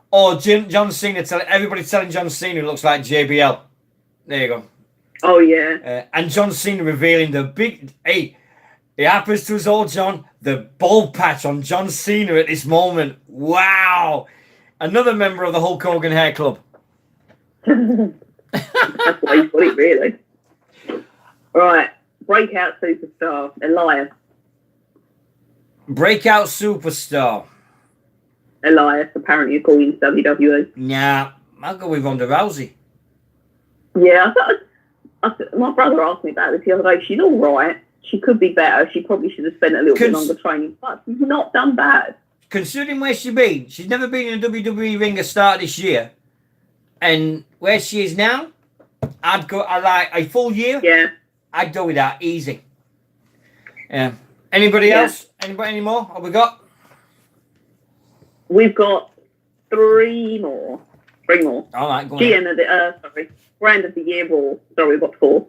Oh, John Cena, everybody telling John Cena looks like JBL. There you go. Oh, yeah. And John Cena revealing the big... Hey, it happens to us all, John. The bald patch on John Cena at this moment. Wow. Another member of the Hulk Hogan Hair Club. That's why he's got it, really. Right. Breakout superstar, Elias. Breakout superstar. Elias, apparently according to WWE. Nah, I'll go with Ronda Rousey. Yeah, my brother asked me about this the other day. She's all right. She could be better. She probably should have spent a little bit longer training, but she's not done bad. Considering where she's been, she's never been in a WWE ring at start this year. And where she is now, I like a full year. Yeah. I'd go with that, easy. Yeah. Anybody else? Anybody any more? What we got? We've got three more. All right, go on. GM of the brand of the year Raw. Sorry, we've got four.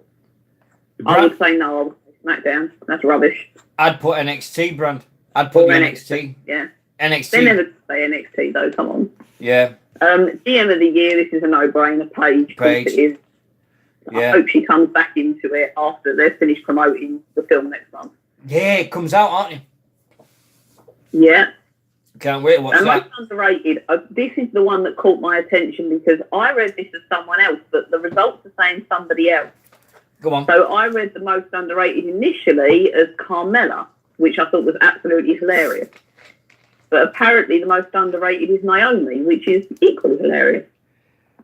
I would say no. I would say SmackDown. That's rubbish. I'd put NXT brand. I'd put NXT. Yeah. NXT. They never say NXT though. Come on. Yeah. GM of the year. This is a no-brainer. Paige. Paige. It is. Yeah. I hope she comes back into it after they're finished promoting the film next month. Yeah, it comes out, aren't it? Yeah. Can't wait to watch and that. most underrated, this is the one that caught my attention because I read this as someone else, but the results are saying somebody else. Go on. So I read the most underrated initially as Carmella, which I thought was absolutely hilarious. But apparently the most underrated is Naomi, which is equally hilarious.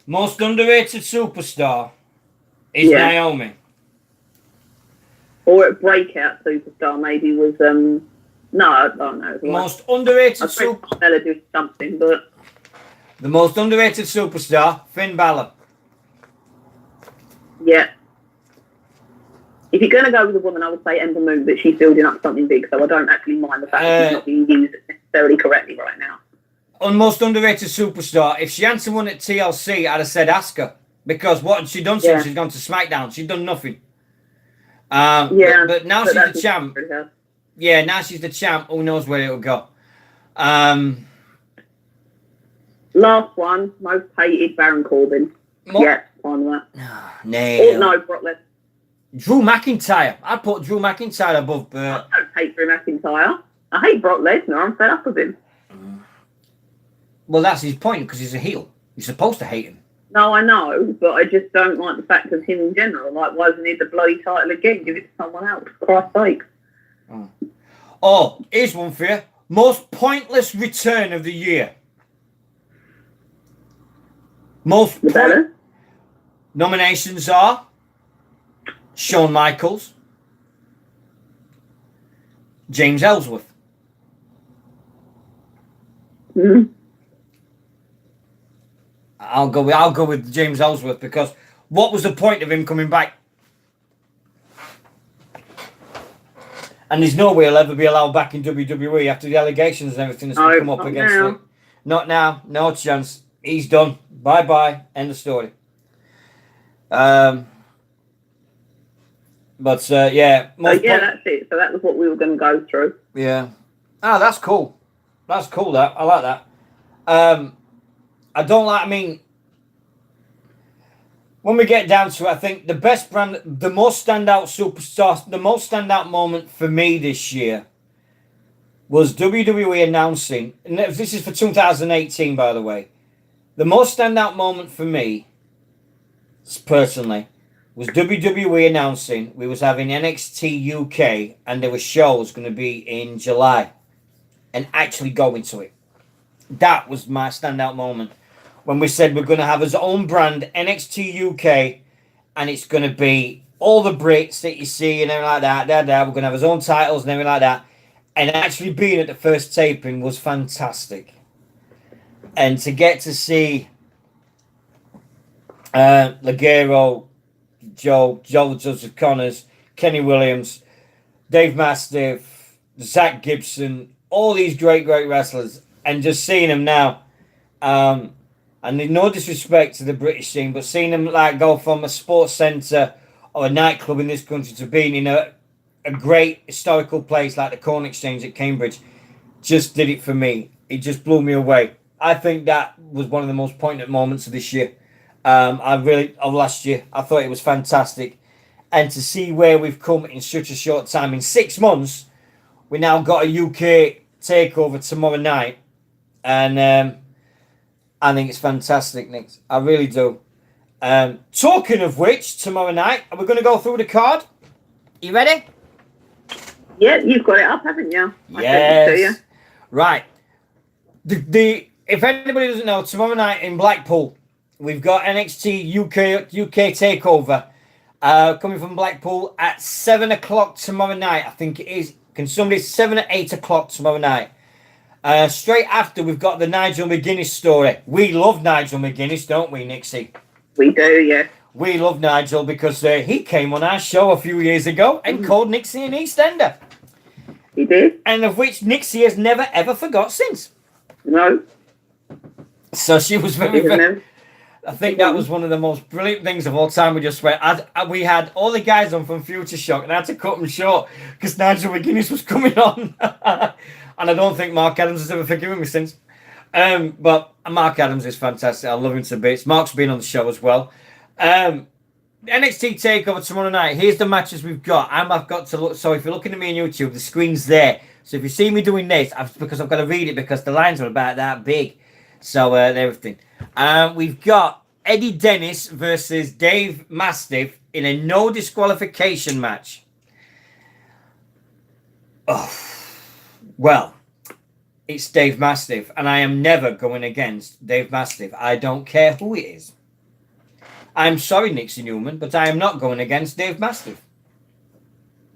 Most underrated superstar is Naomi. Or a breakout superstar maybe was... No, I don't know. Most underrated Carmella did something, but the most underrated superstar, Finn Balor. Yeah. If you're going to go with a woman, I would say Ember Moon, but she's building up something big, so I don't actually mind the fact that she's not being used necessarily correctly right now. On most underrated superstar, if she hadn't won at TLC, I'd have said Asuka. Because what had she done since she's gone to SmackDown? She's done nothing. But now she's the champ. Yeah, now she's the champ. Who knows where it'll go? Last one, most hated, Baron Corbin. Yeah, on that. No, Brock Lesnar. Drew McIntyre. I'd put Drew McIntyre above Burt. I don't hate Drew McIntyre. I hate Brock Lesnar. I'm fed up with him. Well, that's his point, because he's a heel. You're supposed to hate him. No, I know, but I just don't like the fact of him in general. Like, why doesn't he the bloody title again? Give it to someone else, for Christ's sake. Oh, here's one for you. Most pointless return of the year. Nominations are Shawn Michaels, James Ellsworth. I'll go with James Ellsworth, because what was the point of him coming back? And there's no way he'll ever be allowed back in WWE after the allegations and everything that's come up against him. Not now. No chance. He's done. Bye-bye. End of story. That's it. So that was what we were going to go through. Yeah. Ah, that's cool. That's cool, that. I like that. When we get down to it, I think the best brand, the most standout superstar, the most standout moment for me this year was WWE announcing, and this is for 2018, by the way, the most standout moment for me, personally, was WWE announcing we was having NXT UK and there were shows going to be in July and actually going to it. That was my standout moment. When we said we're going to have his own brand, NXT UK, and it's going to be all the Brits that you see and everything like that. We're going to have his own titles and everything like that. And actually being at the first taping was fantastic. And to get to see Ligero, Joe Joseph Connors, Kenny Williams, Dave Mastiff, Zach Gibson, all these great wrestlers, and just seeing them now, and no disrespect to the British scene, but seeing them like go from a sports centre or a nightclub in this country to being in a great historical place like the Corn Exchange at Cambridge, just did it for me. It just blew me away. I think that was one of the most poignant moments of this year. Of last year, I thought it was fantastic. And to see where we've come in such a short time, in 6 months, we now got a UK takeover tomorrow night. And I think it's fantastic, Nick. I really do. Talking of which, tomorrow night, are we going to go through the card? You ready? Yeah, you've got it up, haven't you? Yes. Right. If anybody doesn't know, tomorrow night in Blackpool, we've got NXT UK Takeover coming from Blackpool at 7 o'clock tomorrow night. I think it is. Can somebody 7 or 8 o'clock tomorrow night? Straight after, we've got the Nigel McGuinness story. We love Nigel McGuinness, don't we, Nixy? We do, yeah. We love Nigel because he came on our show a few years ago and called Nixy an EastEnder. He did. And of which Nixy has never, ever forgot since. No. So she was very I think that was one of the most brilliant things of all time. We just went, we had all the guys on from Future Shock and I had to cut them short because Nigel McGuinness was coming on. And I don't think Mark Adams has ever forgiven me since. But Mark Adams is fantastic. I love him to bits. Mark's been on the show as well. NXT TakeOver tomorrow night. Here's the matches we've got. I've got to look. So if you're looking at me on YouTube, the screen's there. So if you see me doing this, because I've got to read it because the lines are about that big. So everything. We've got Eddie Dennis versus Dave Mastiff in a no disqualification match. Oh, well, it's Dave Mastiff, and I am never going against Dave Mastiff. I don't care who it is. I'm sorry, Nixie Newman, but I am not going against Dave Mastiff.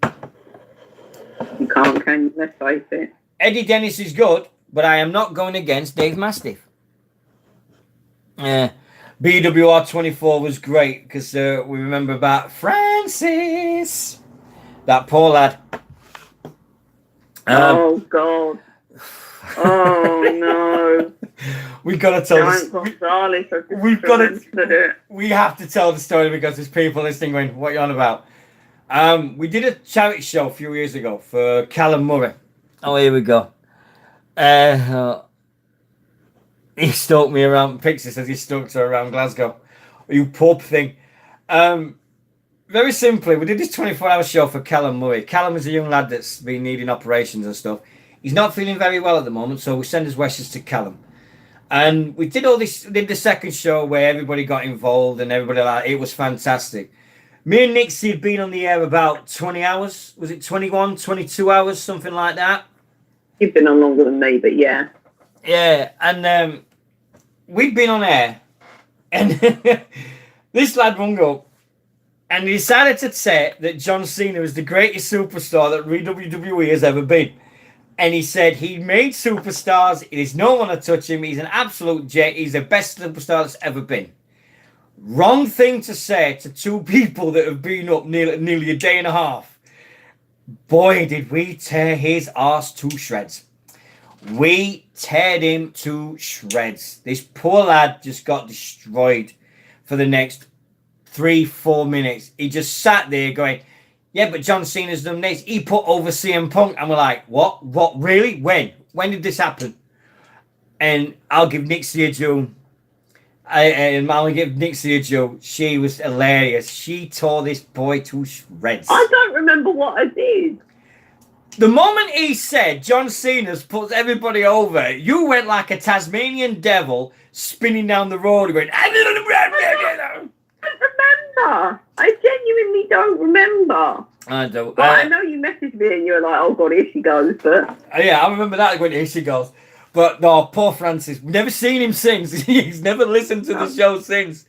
You can't, can you? Let's face it. Eddie Dennis is good, but I am not going against Dave Mastiff. BWR 24 was great because we remember about Francis, that poor lad. Oh God! Oh no! We've got to tell this. We've got to. We have to tell the story because there's people listening going, "What are you on about?" We did a charity show a few years ago for Callum Murray. Oh, here we go. He stalked me around. Pixie says he stalked her around Glasgow. You poor thing. Very simply, we did this 24-hour show for Callum Murray. Callum is a young lad that's been needing operations and stuff. He's not feeling very well at the moment, so we send his wishes to Callum. And we did all this. Did the second show where everybody got involved and everybody it was fantastic. Me and Nixie had been on the air about 20 hours. Was it 21, 22 hours, something like that? You've been on longer than me, but yeah. Yeah, and we'd been on air, and this lad rung up, and he decided to say that John Cena is the greatest superstar that WWE has ever been. And he said he made superstars. There's no one to touch him. He's an absolute jet. He's the best superstar that's ever been. Wrong thing to say to two people that have been up nearly a day and a half. Boy, did we tear his arse to shreds. We teared him to shreds. This poor lad just got destroyed for the next 3-4 minutes. He just sat there going, yeah, but John Cena's done this. He put over CM Punk. And we're like, what? What? Really? When? When did this happen? And I'll give Nixie a due. I'll give Nixie a due. She was hilarious. She tore this boy to shreds. I don't remember what I did. The moment he said John Cena's puts everybody over, you went like a Tasmanian devil spinning down the road going, I don't remember. I genuinely don't remember. I don't. But I know you messaged me and you were like, oh God, here she goes. But yeah, I remember that when here she goes. But no, poor Francis. We've never seen him since. He's never listened to the show since.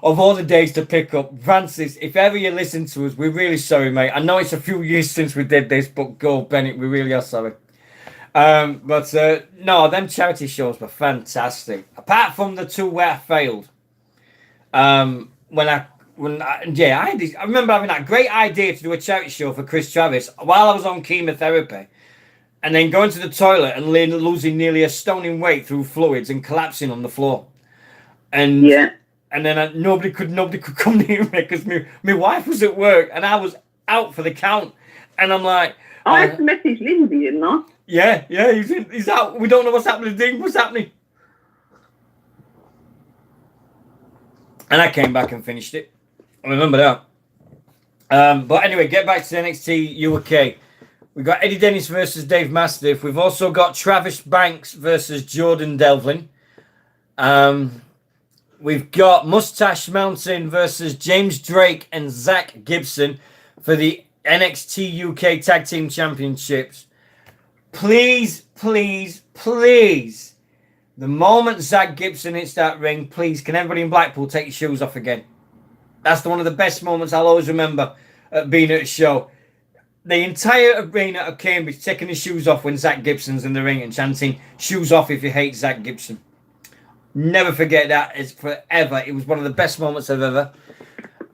of all the days to pick up. Francis, if ever you listen to us, we're really sorry, mate. I know it's a few years since we did this, but go, Bennett, we really are sorry. No, them charity shows were fantastic. Apart from the two where I failed. I remember having that great idea to do a charity show for Chris Travis while I was on chemotherapy, and then going to the toilet and losing nearly a stone in weight through fluids and collapsing on the floor. And then nobody could come near me because my wife was at work and I was out for the count. And I'm like, I had to message Lindsay, didn't I? Yeah, he's out. We don't know what's happening. What's happening? And I came back and finished it. I remember that. But anyway, get back to NXT UK. We've got Eddie Dennis versus Dave Mastiff. We've also got Travis Banks versus Jordan Devlin. We've got Mustache Mountain versus James Drake and Zach Gibson for the NXT UK Tag Team Championships. Please, please, please, the moment Zach Gibson hits that ring, please, can everybody in Blackpool take your shoes off again? That's one of the best moments I'll always remember being at a show. The entire arena of Cambridge taking his shoes off when Zach Gibson's in the ring and chanting, "Shoes off if you hate Zach Gibson." Never forget that. It's forever. It was one of the best moments I've ever.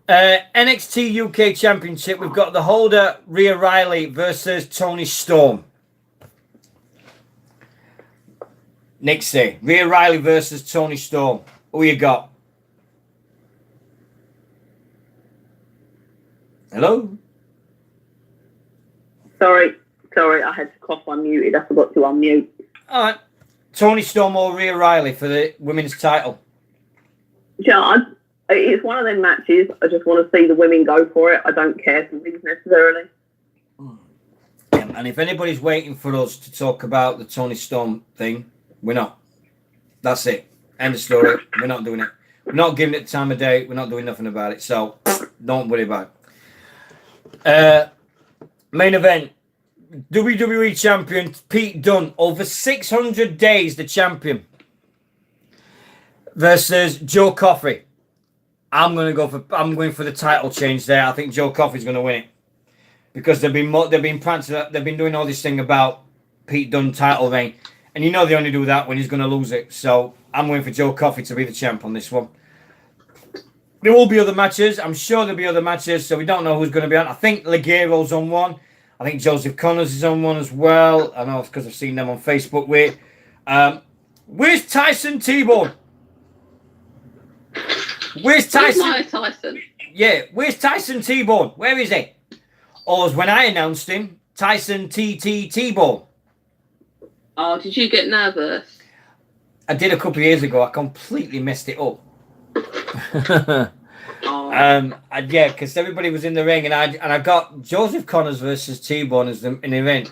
NXT UK Championship, we've got the holder, Rhea Ripley versus Toni Storm. Nixy, Rhea Ripley versus Toni Storm. Who you got? Hello? Sorry, I had to cough unmuted. I forgot to unmute. All right. Toni Storm or Rhea Ripley for the women's title? Yeah, it's one of them matches. I just want to see the women go for it. I don't care for things necessarily. And if anybody's waiting for us to talk about the Toni Storm thing, we're not. That's it. End of story. We're not doing it. We're not giving it the time of day. We're not doing nothing about it. So don't worry about it. Main event. WWE champion Pete Dunne, over 600 days the champion, versus Joe Coffey. I'm going for the title change there. I think Joe Coffey's going to win it because they've been doing all this thing about Pete Dunne title reign, and you know they only do that when he's going to lose it. So I'm waiting for Joe Coffey to be the champ on this one. There will be other matches. I'm sure there'll be other matches, so we don't know who's going to be on. I think Ligero's on one. I think Joseph Connors is on one as well. I know it's because I've seen them on Facebook. Where's Tyson T-Bone? Where's Tyson? Tyson? Yeah, where's Tyson T-Bone? Where is he? Or as when I announced him, Tyson T-Bone. Oh, did you get nervous? I did a couple of years ago. I completely messed it up. Yeah, because everybody was in the ring, and I got Joseph Connors versus T-Bone as an event,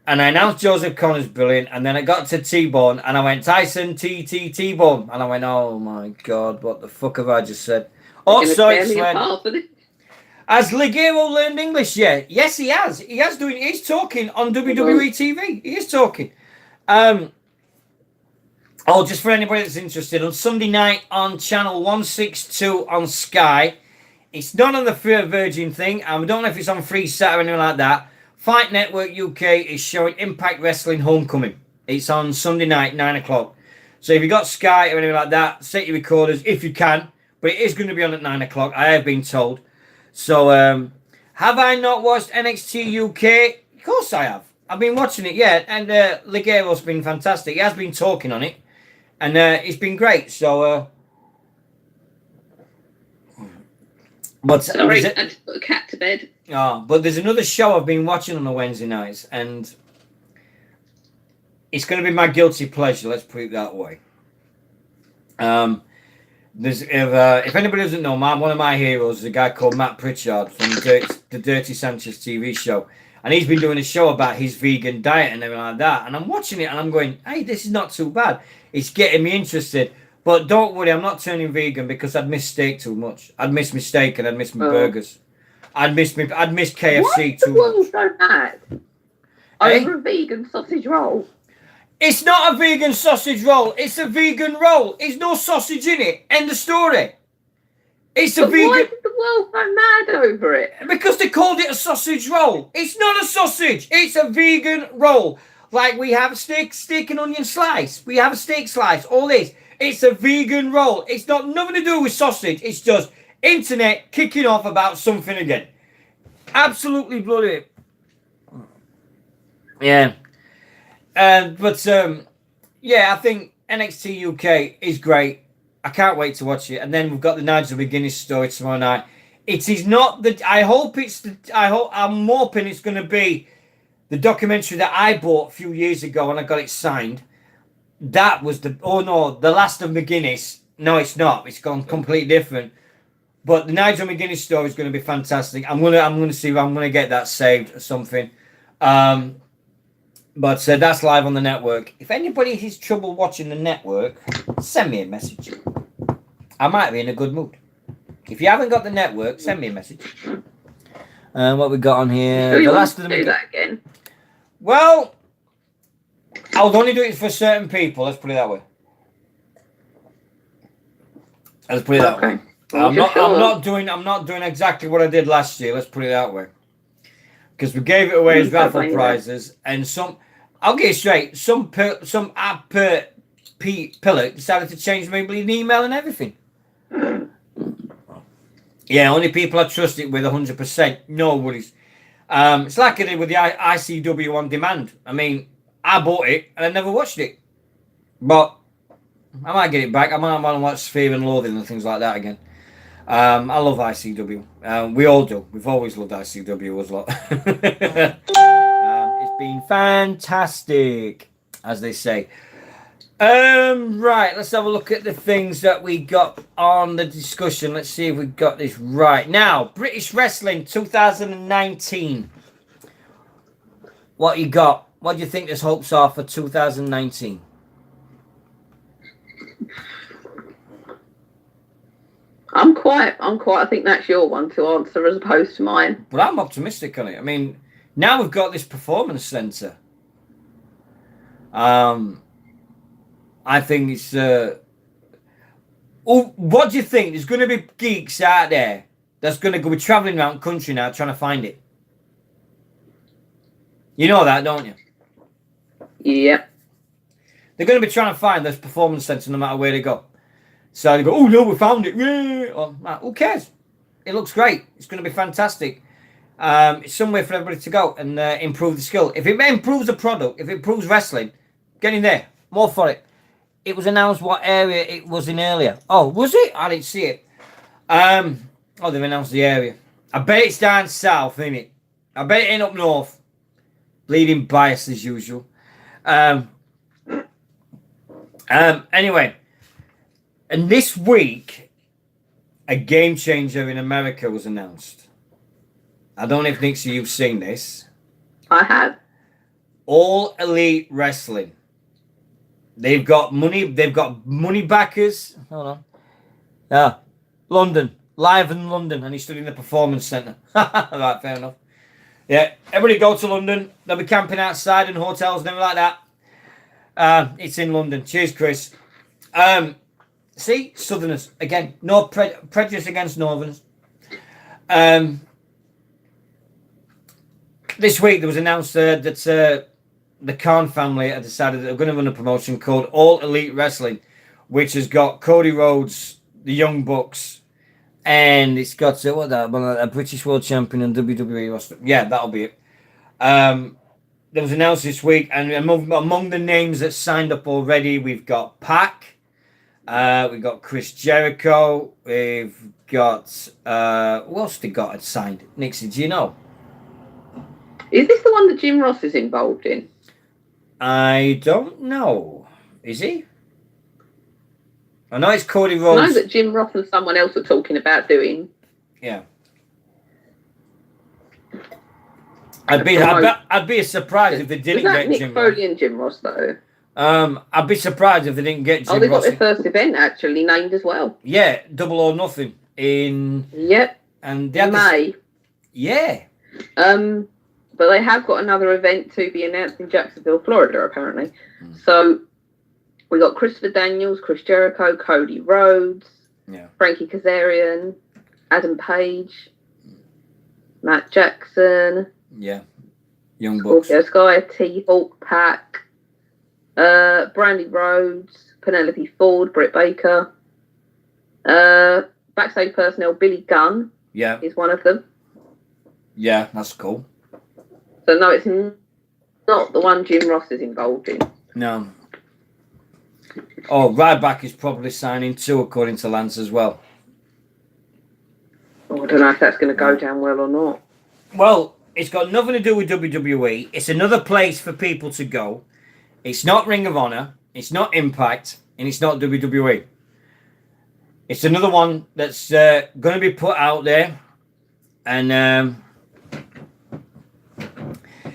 and I announced Joseph Connors brilliant, and then I got to T-Bone, and I went Tyson T-Bone, and I went, oh my god, what the fuck have I just said? Oh, sorry, has Ligero learned English yet? Yes, he has. He's talking on WWE TV. He is talking. Oh, just for anybody that's interested, on Sunday night on channel 162 on Sky, it's not on the Virgin thing. I don't know if it's on Free Sat or anything like that. Fight Network UK is showing Impact Wrestling Homecoming. It's on Sunday night, 9 o'clock. So if you got Sky or anything like that, set your recorders if you can. But it is going to be on at 9 o'clock, I have been told. So, have I not watched NXT UK? Of course I have. I've been watching it, yeah. And Ligero's been fantastic. He has been talking on it. And it's been great. So, but sorry, I just put a cat to bed. Oh, but there's another show I've been watching on the Wednesday nights, and it's going to be my guilty pleasure. Let's put it that way. If anybody doesn't know, one of my heroes is a guy called Matt Pritchard from the Dirty Sanchez TV show, and he's been doing a show about his vegan diet and everything like that. And I'm watching it, and I'm going, "Hey, this is not too bad." It's getting me interested. But don't worry, I'm not turning vegan because I'd miss steak too much. I'd miss my steak and I'd miss my burgers. I'd miss KFC too much. Why is the world so mad over a vegan sausage roll? It's not a vegan sausage roll. It's a vegan roll. There's no sausage in it. End of story. It's a But why vegan... did the world go mad over it? Because they called it a sausage roll. It's not a sausage. It's a vegan roll. Like we have a steak and onion slice. We have a steak slice. All this. It's a vegan roll. It's got nothing to do with sausage. It's just internet kicking off about something again. Absolutely bloody. Yeah. But yeah, I think NXT UK is great. I can't wait to watch it. And then we've got the Nigel McGuinness story tomorrow night. It is not the. I'm hoping it's going to be the documentary that I bought a few years ago and I got it signed. That was the. Oh no, the last of McGuinness. No, it's not. It's gone completely different. But the Nigel McGuinness story is going to be fantastic. I'm gonna see if I'm gonna get that saved or something. But that's live on the network. If anybody has trouble watching the network, send me a message. I might be in a good mood. If you haven't got the network, send me a message. What we got on here? Do The last of them. do that again? Well, I'll only do it for certain people. Let's put it that way. Let's put it that way. I'm not doing exactly what I did last year. Let's put it that way. Because we gave it away as raffle prizes, and I'll get it straight. Some pillar decided to change my email and everything. Yeah, only people I trust it with 100%. No worries. It's like I did with the ICW on demand. I mean, I bought it and I never watched it, but I might get it back. I might want to watch Fear and Loathing and things like that again. I love ICW. We all do. We've always loved ICW as well. It's been fantastic, as they say. Right, let's have a look at the things that we got on the discussion. Let's see if we got this right. Now, British Wrestling 2019. What you got? What do you think his hopes are for 2019? I'm quite. I think that's your one to answer as opposed to mine. But I'm optimistic on it. I mean, now we've got this performance centre. I think it's. What do you think? There's going to be geeks out there that's going to go travelling around the country now trying to find it. You know that, don't you? Yep. They're going to be trying to find this performance centre no matter where they go. So they go, oh no, we found it. Yeah. Or, who cares? It looks great. It's going to be fantastic. It's somewhere for everybody to go and improve the skill. If it improves the product, if it improves wrestling, get in there. More for it. It was announced what area it was in earlier. Oh, was it? I didn't see it. Oh, they've announced the area. I bet it's down south, isn't it? I bet it ain't up north. Bleeding bias as usual. Anyway. And this week, a game changer in America was announced. I don't know if, Nixy, you've seen this. I have. All Elite Wrestling. They've got money backers. Hold on. Yeah. London. Live in London. And he's stood in the Performance Centre. Right, fair enough. Yeah. Everybody go to London. They'll be camping outside in hotels and everything like that. It's in London. Cheers, Chris. See? Southerners. Again, no prejudice against Northerners. This week there was announced that the Khan family had decided that they're going to run a promotion called All Elite Wrestling, which has got Cody Rhodes, the Young Bucks, and it's got a British World Champion and WWE roster. Yeah, that'll be it. That was announced this week, and among the names that signed up already, we've got Pac, we've got Chris Jericho, we've got who else they got signed? Nixy, do you know? Is this the one that Jim Ross is involved in? I don't know. Is he? I know it's Cody Rhodes. I know that Jim Ross and someone else are talking about doing. Yeah. I'd be surprised if they didn't get Nick Jim Foley and Jim Ross though. I'd be surprised if they didn't get Jim Ross. Oh, they got Ross. their first event actually named as well. Yeah, Double or Nothing in. Yep. And they had May. Yeah. But they have got another event to be announced in Jacksonville, Florida, apparently. So we got Christopher Daniels, Chris Jericho, Cody Rhodes, Frankie Kazarian, Adam Page, Matt Jackson, Yeah. Young Bucks. Scorpio Sky, T-Hawk, Pac, Brandy Rhodes, Penelope Ford, Britt Baker. Backstage personnel, Billy Gunn is one of them. Yeah, that's cool. So no, it's not the one Jim Ross is involved in. No. Oh, Ryback is probably signing too, according to Lance as well. Oh, I don't know if that's going to go down well or not. Well, it's got nothing to do with WWE. It's another place for people to go. It's not Ring of Honor. It's not Impact. And it's not WWE. It's another one that's going to be put out there. And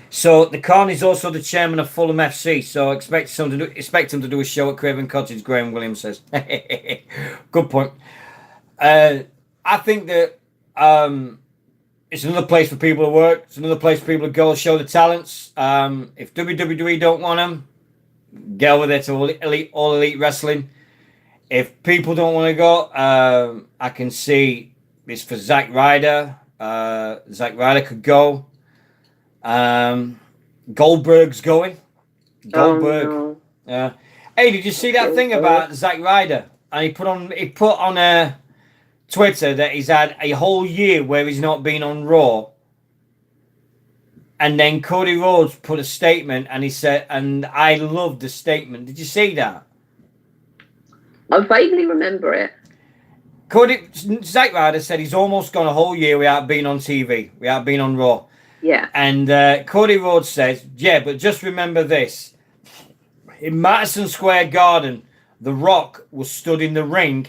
so the Khan is also the chairman of Fulham FC. So expect him to do a show at Craven Cottage, Graham Williams says. Good point. I think that it's another place for people to work. It's another place for people to go show the talents. If WWE don't want them, get over there to All Elite Wrestling. If people don't want to go, I can see it's for Zack Ryder. Zack Ryder could go. Goldberg's going. Goldberg. Oh, no. Hey, did you see that thing about Zack Ryder? And he put on Twitter that he's had a whole year where he's not been on Raw. And then Cody Rhodes put a statement and he said, and I loved the statement. Did you see that? I vaguely remember it. Zack Ryder said he's almost gone a whole year without being on TV, without being on Raw. Yeah. And Cody Rhodes says, yeah, but just remember this. In Madison Square Garden, The Rock was stood in the ring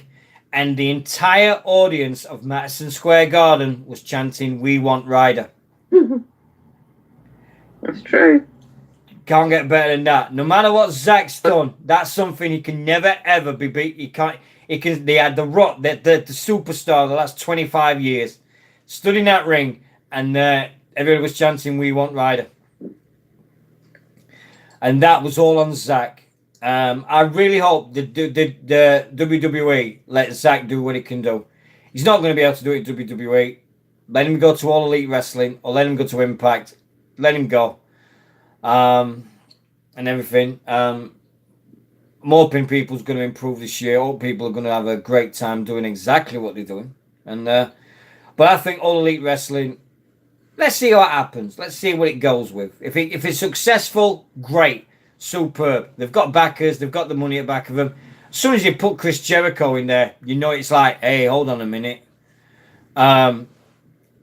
and the entire audience of Madison Square Garden was chanting, "We want Ryder." That's true. Can't get better than that. No matter what Zack's done, that's something he can never ever be beat. They had The Rock, the superstar the last 25 years, stood in that ring and everybody was chanting, "We want Ryder." And that was all on Zack. I really hope the WWE let Zack do what he can do. He's not going to be able to do it in WWE. Let him go to All Elite Wrestling or let him go to Impact. Let him go. And everything. I'm hoping people's going to improve this year. I hope people are going to have a great time doing exactly what they're doing. And but I think All Elite Wrestling, let's see what happens. Let's see what it goes with. If it's successful, great. Superb. They've got backers. They've got the money at the back of them. As soon as you put Chris Jericho in there, you know it's like, hey, hold on a minute.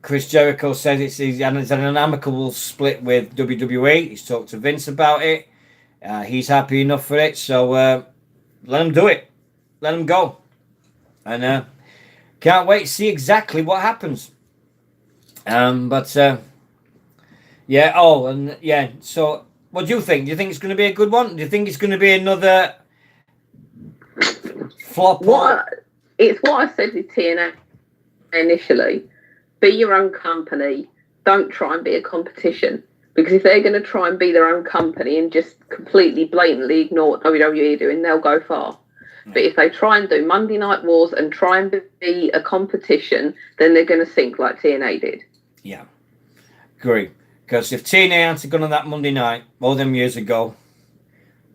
Chris Jericho says he's had an amicable split with WWE. He's talked to Vince about it. He's happy enough for it. So let him do it. Let him go. And can't wait to see exactly what happens. Yeah. Oh, and yeah. So what do you think? Do you think it's going to be a good one? Do you think it's going to be another flop? It's what I said with TNA initially. Be your own company. Don't try and be a competition. Because if they're going to try and be their own company and just completely blatantly ignore what WWE are doing, they'll go far. Yeah. But if they try and do Monday Night Wars and try and be a competition, then they're going to sink like TNA did. Yeah. Agree. Because if TNA hadn't gone on that Monday night all them years ago,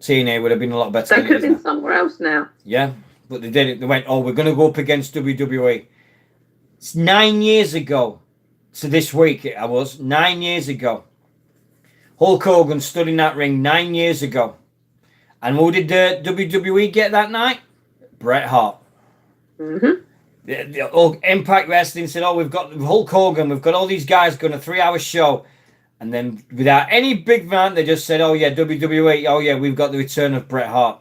TNA would have been a lot better. They could have been somewhere else now. Yeah. But they did it. They went, oh, we're going to go up against WWE. It's 9 years ago. So this week it was 9 years ago. Hulk Hogan stood in that ring 9 years ago. And who did the WWE get that night? Bret Hart. Mm-hmm. The Impact Wrestling said, oh, we've got Hulk Hogan. We've got all these guys going a 3-hour show. And then without any big man, they just said, oh, yeah, WWE. Oh, yeah, we've got the return of Bret Hart.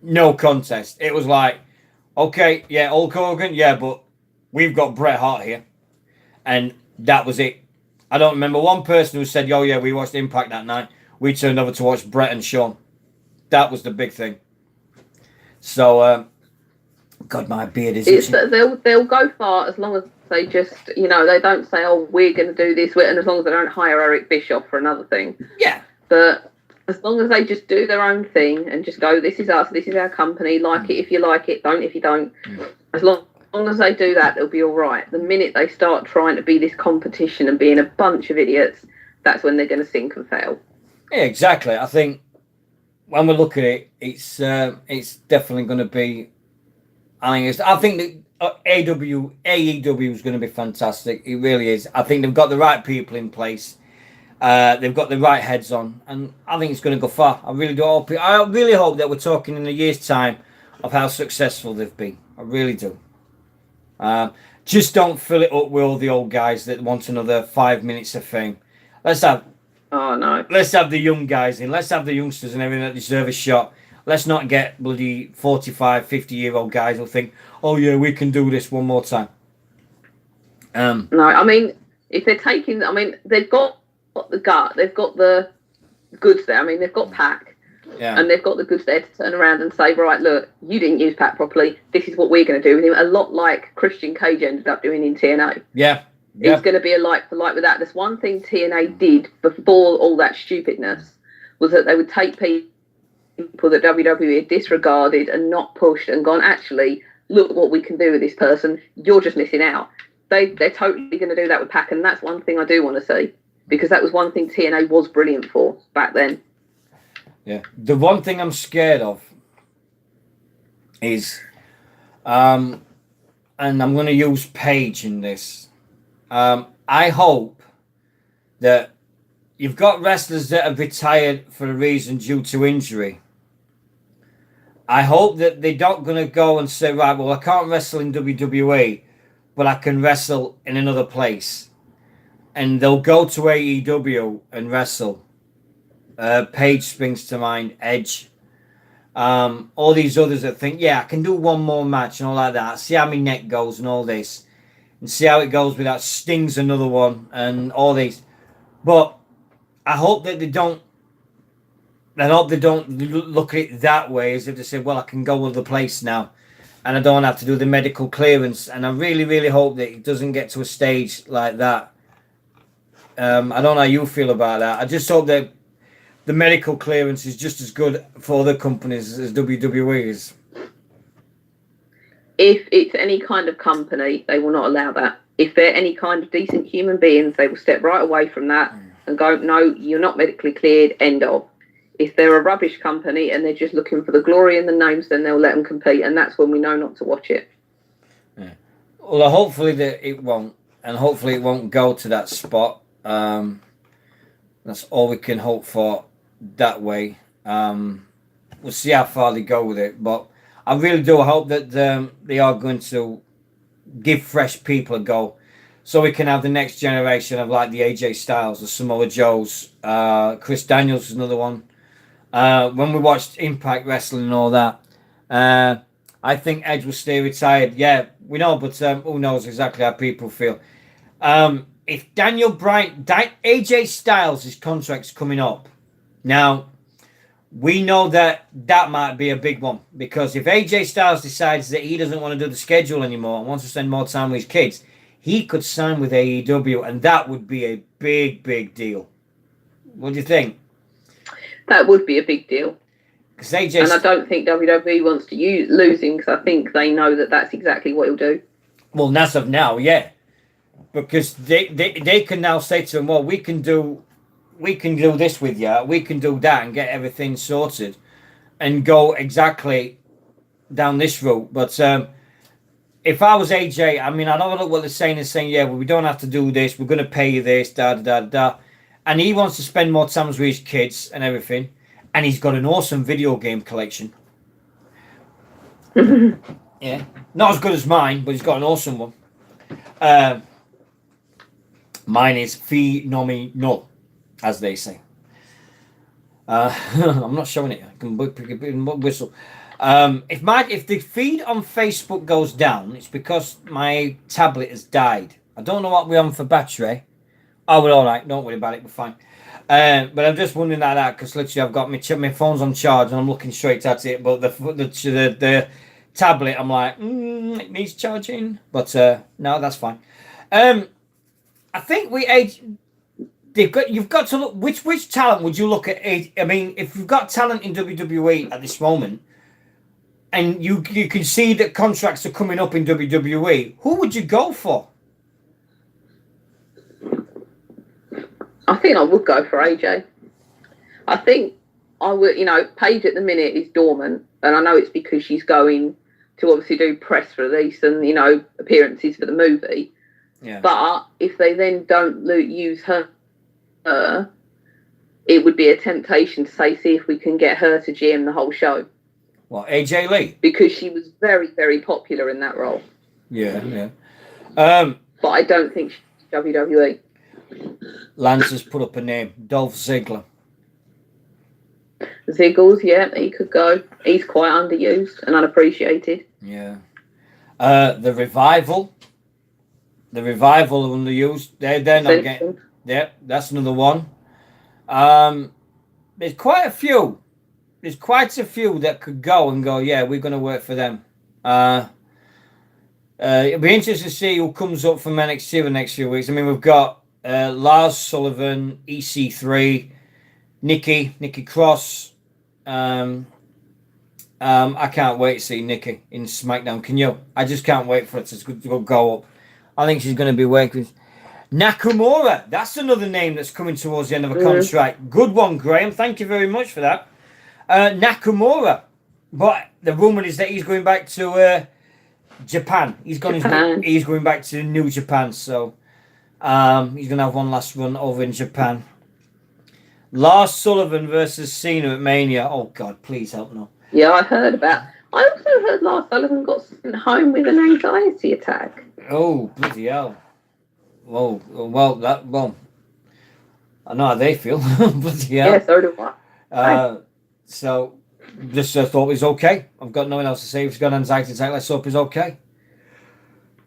No contest. It was like, okay, yeah, Hulk Hogan. Yeah, but we've got Bret Hart here. And that was it. I don't remember one person who said, oh, yeah, we watched Impact that night. We turned over to watch Bret and Shawn. That was the big thing. So, God, my beard is itching. They'll go far as long as they just, they don't say, oh, we're going to do this, and as long as they don't hire Eric Bischoff for another thing. Yeah. But as long as they just do their own thing and just go, this is us, this is our company, like it if you like it, don't if you don't. As long long as they do that, they'll be all right. The minute they start trying to be this competition and being a bunch of idiots, that's when they're going to sink and fail. Yeah, exactly. I think when we look at it, it's definitely going to be. I think that AEW is going to be fantastic. It really is. I think they've got the right people in place. They've got the right heads on, and I think it's going to go far. I really do. I really hope that we're talking in a year's time of how successful they've been. I really do. Just don't fill it up with all the old guys that want another 5 minutes of fame. Let's have the young guys in. Let's have the youngsters and everything that deserve a shot. Let's not get bloody 45, 50-year-old guys who think, oh yeah, we can do this one more time. No, I mean, if they're taking, I mean, they've got the gut, they've got the goods there. I mean, they've got Pac, and they've got the goods there to turn around and say, right, look, you didn't use Pac properly. This is what we're going to do with him. A lot like Christian Cage ended up doing in TNA. Yeah. It's going to be a like for like with that. There's one thing TNA did before all that stupidness was that they would take people that WWE had disregarded and not pushed and gone, actually, look what we can do with this person. You're just missing out. They're totally going to do that with Pac, and that's one thing I do want to see, because that was one thing TNA was brilliant for back then. Yeah. The one thing I'm scared of is, and I'm going to use Paige in this. I hope that you've got wrestlers that have retired for a reason due to injury. I hope that they're not going to go and say, right, well, I can't wrestle in WWE, but I can wrestle in another place. And they'll go to AEW and wrestle. Paige springs to mind, Edge. All these others that think, yeah, I can do one more match and all like that. See how my neck goes and all this. And see how it goes with that Sting's another one and all these. But I hope that they don't. I hope they don't look at it that way, as if they say, well, I can go other place now and I don't have to do the medical clearance. And I really, really hope that it doesn't get to a stage like that. I don't know how you feel about that. I just hope that the medical clearance is just as good for other companies as WWE is. If it's any kind of company, they will not allow that. If they're any kind of decent human beings, they will step right away from that and go, no, you're not medically cleared, end of. If they're a rubbish company and they're just looking for the glory in the names, then they'll let them compete, and that's when we know not to watch it. Yeah. Well, hopefully that it won't, and hopefully it won't go to that spot. That's all we can hope for that way. We'll see how far they go with it, but I really do hope that they are going to give fresh people a go, so we can have the next generation of like the AJ Styles, the Samoa Joes, Chris Daniels is another one. When we watched Impact Wrestling and all that, I think Edge will stay retired. Yeah, we know, but who knows exactly how people feel. If Daniel Bryan, AJ Styles, his contract's coming up now. We know that might be a big one, because if AJ Styles decides that he doesn't want to do the schedule anymore and wants to spend more time with his kids, he could sign with AEW, and that would be a big, big deal. What do you think? That would be a big deal. AJ and I don't think WWE wants to lose him, because I think they know that that's exactly what he'll do. Well, as of now, yeah. Because they can now say to him, well, we can do this with you, we can do that and get everything sorted and go exactly down this route. But if I was AJ, I mean, I don't know what they're saying. They're saying, yeah, well, we don't have to do this, we're going to pay you this, da. And he wants to spend more time with his kids and everything, and he's got an awesome video game collection. Yeah, not as good as mine, but he's got an awesome one. Mine is phenomenal, as they say. I'm not showing it. I can whistle. If the feed on Facebook goes down, it's because my tablet has died. I don't know what we're on for battery. Oh, we're all right. Don't worry about it. We're fine. But I'm just wondering like that, because literally I've got my phone's on charge and I'm looking straight at it. But the tablet, I'm like, it needs charging. But no, that's fine. I think you've got to look. Which talent would you look at? I mean, if you've got talent in WWE at this moment, and you can see that contracts are coming up in WWE, who would you go for? I think I would go for AJ. I think I would, Paige at the minute is dormant, and I know it's because she's going to obviously do press release and, appearances for the movie. Yeah. But if they then don't use her, it would be a temptation to see if we can get her to GM the whole show. Well, AJ Lee? Because she was very, very popular in that role. Yeah. But I don't think she's WWE. Lance has put up a name, Dolph Ziggler. Ziggles, yeah, he could go. He's quite underused and unappreciated. Yeah. The Revival. The Revival are underused. They're not getting... Yeah, that's another one. There's quite a few. There's quite a few that could go and go, yeah, we're going to work for them. It'll be interesting to see who comes up from NXT the next few weeks. I mean, we've got Lars Sullivan, EC3, Nikki Cross. I can't wait to see Nikki in SmackDown. Can you? I just can't wait for it to go up. I think she's going to be working. Nakamura, that's another name that's coming towards the end of a contract. Good one, Graham. Thank you very much for that. Nakamura, but the rumor is that he's going back to Japan. He's going back to New Japan, so he's going to have one last run over in Japan. Lars Sullivan versus Cena at Mania. Oh God, please help no. Yeah, I heard about. I also heard Lars Sullivan got sent home with an anxiety attack. Oh bloody hell! Well, I know how they feel. Bloody hell. Yeah, so do I. So just thought it was okay. I've got nothing else to say. If he's got an anxiety attack, let's hope he's okay.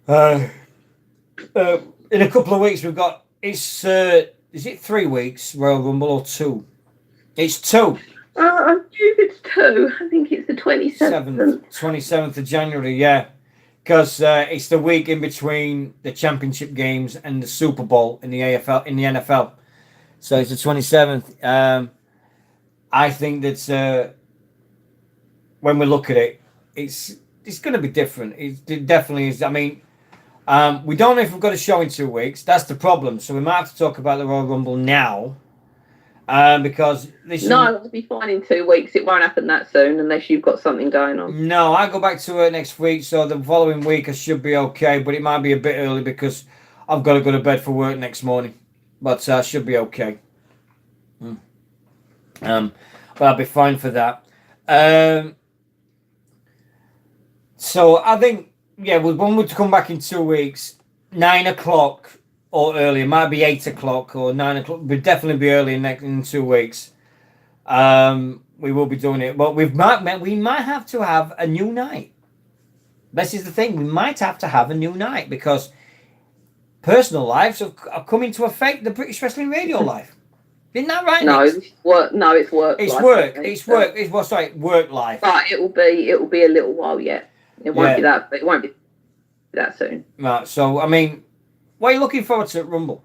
In a couple of weeks, we've got is it 3 weeks Royal Rumble or 2? It's 2. I believe it's 2. I think it's the 27th. 27th of January, yeah. Because it's the week in between the championship games and the Super Bowl in the NFL. So it's the 27th. I think that when we look at it, it's going to be different. It definitely is. I mean, we don't know if we've got a show in 2 weeks. That's the problem. So we might have to talk about the Royal Rumble now. Because it'll be fine in 2 weeks. It won't happen that soon unless you've got something going on. No, I go back to work next week, so the following week I should be okay. But it might be a bit early because I've got to go to bed for work next morning. But I should be okay. But I'll be fine for that. So I think, yeah, we'll want to come back in 2 weeks, 9 o'clock or earlier. It might be 8 o'clock or 9 o'clock. We'll definitely be early in 2 weeks. We will be doing it, but we might have to have a new night. This is the thing. We might have to have a new night because personal lives are coming to affect the British Wrestling Radio life. Isn't that right? No, it's work. No, it's work. It's life, work. It's work. It's work life. But it will be a little while yet. It won't be that. It won't be that soon. Right. So I mean, what are you looking forward to at Rumble?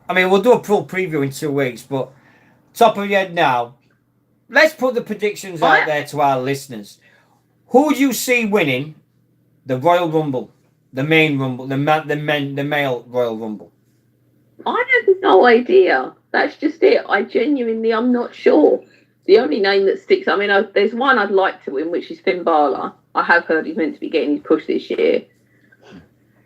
I mean, we'll do a full preview in 2 weeks, but top of your head now, let's put the predictions out there to our listeners. Who do you see winning the Royal Rumble, the main Rumble, the male Royal Rumble? I have no idea. That's just it. I'm not sure. The only name that sticks, I mean, there's one I'd like to win, which is Finn Balor. I have heard he's meant to be getting his push this year.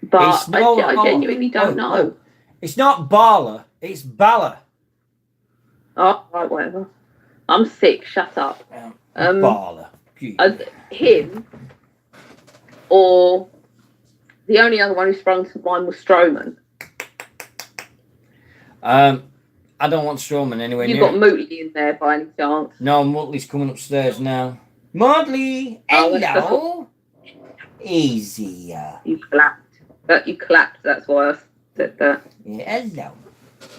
But I genuinely don't know. It's not Balor, it's Balor. Oh, right, whatever. I'm sick, shut up. Balor. Him, or the only other one who sprung to mind was Strowman. I don't want Strowman anywhere near. You got Mootley in there by any chance? No, Mootley's coming upstairs now. Mootley, hello. Easy. You clapped. You clapped. That's why I said that. Yeah, hello.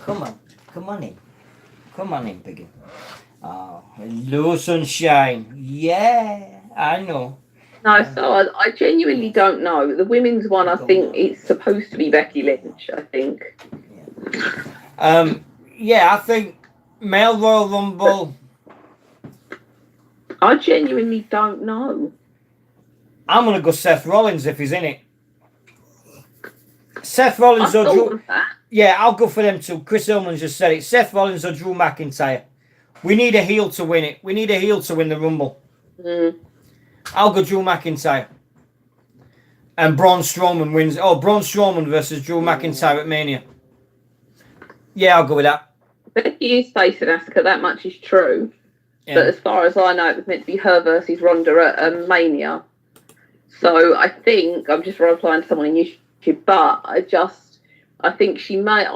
Come on in, Piggy. Oh, hello, sunshine. Yeah, I know. No, so I genuinely don't know. The women's one, I think it's supposed to be Becky Lynch. I think. Yeah, I think male Royal Rumble. I genuinely don't know. I'm gonna go Seth Rollins if he's in it. Seth I Rollins or thought Drew. of that. Yeah, I'll go for them too. Chris Hillman just said it. Seth Rollins or Drew McIntyre. We need a heel to win it. We need a heel to win the Rumble. I'll go Drew McIntyre. And Braun Strowman wins. Oh, Braun Strowman versus Drew McIntyre at Mania. Yeah, I'll go with that. Becky is facing Asuka, that much is true. Yeah. But as far as I know, it was meant to be her versus Ronda at Mania. So I think, I'm just replying to someone in YouTube, but I think she may,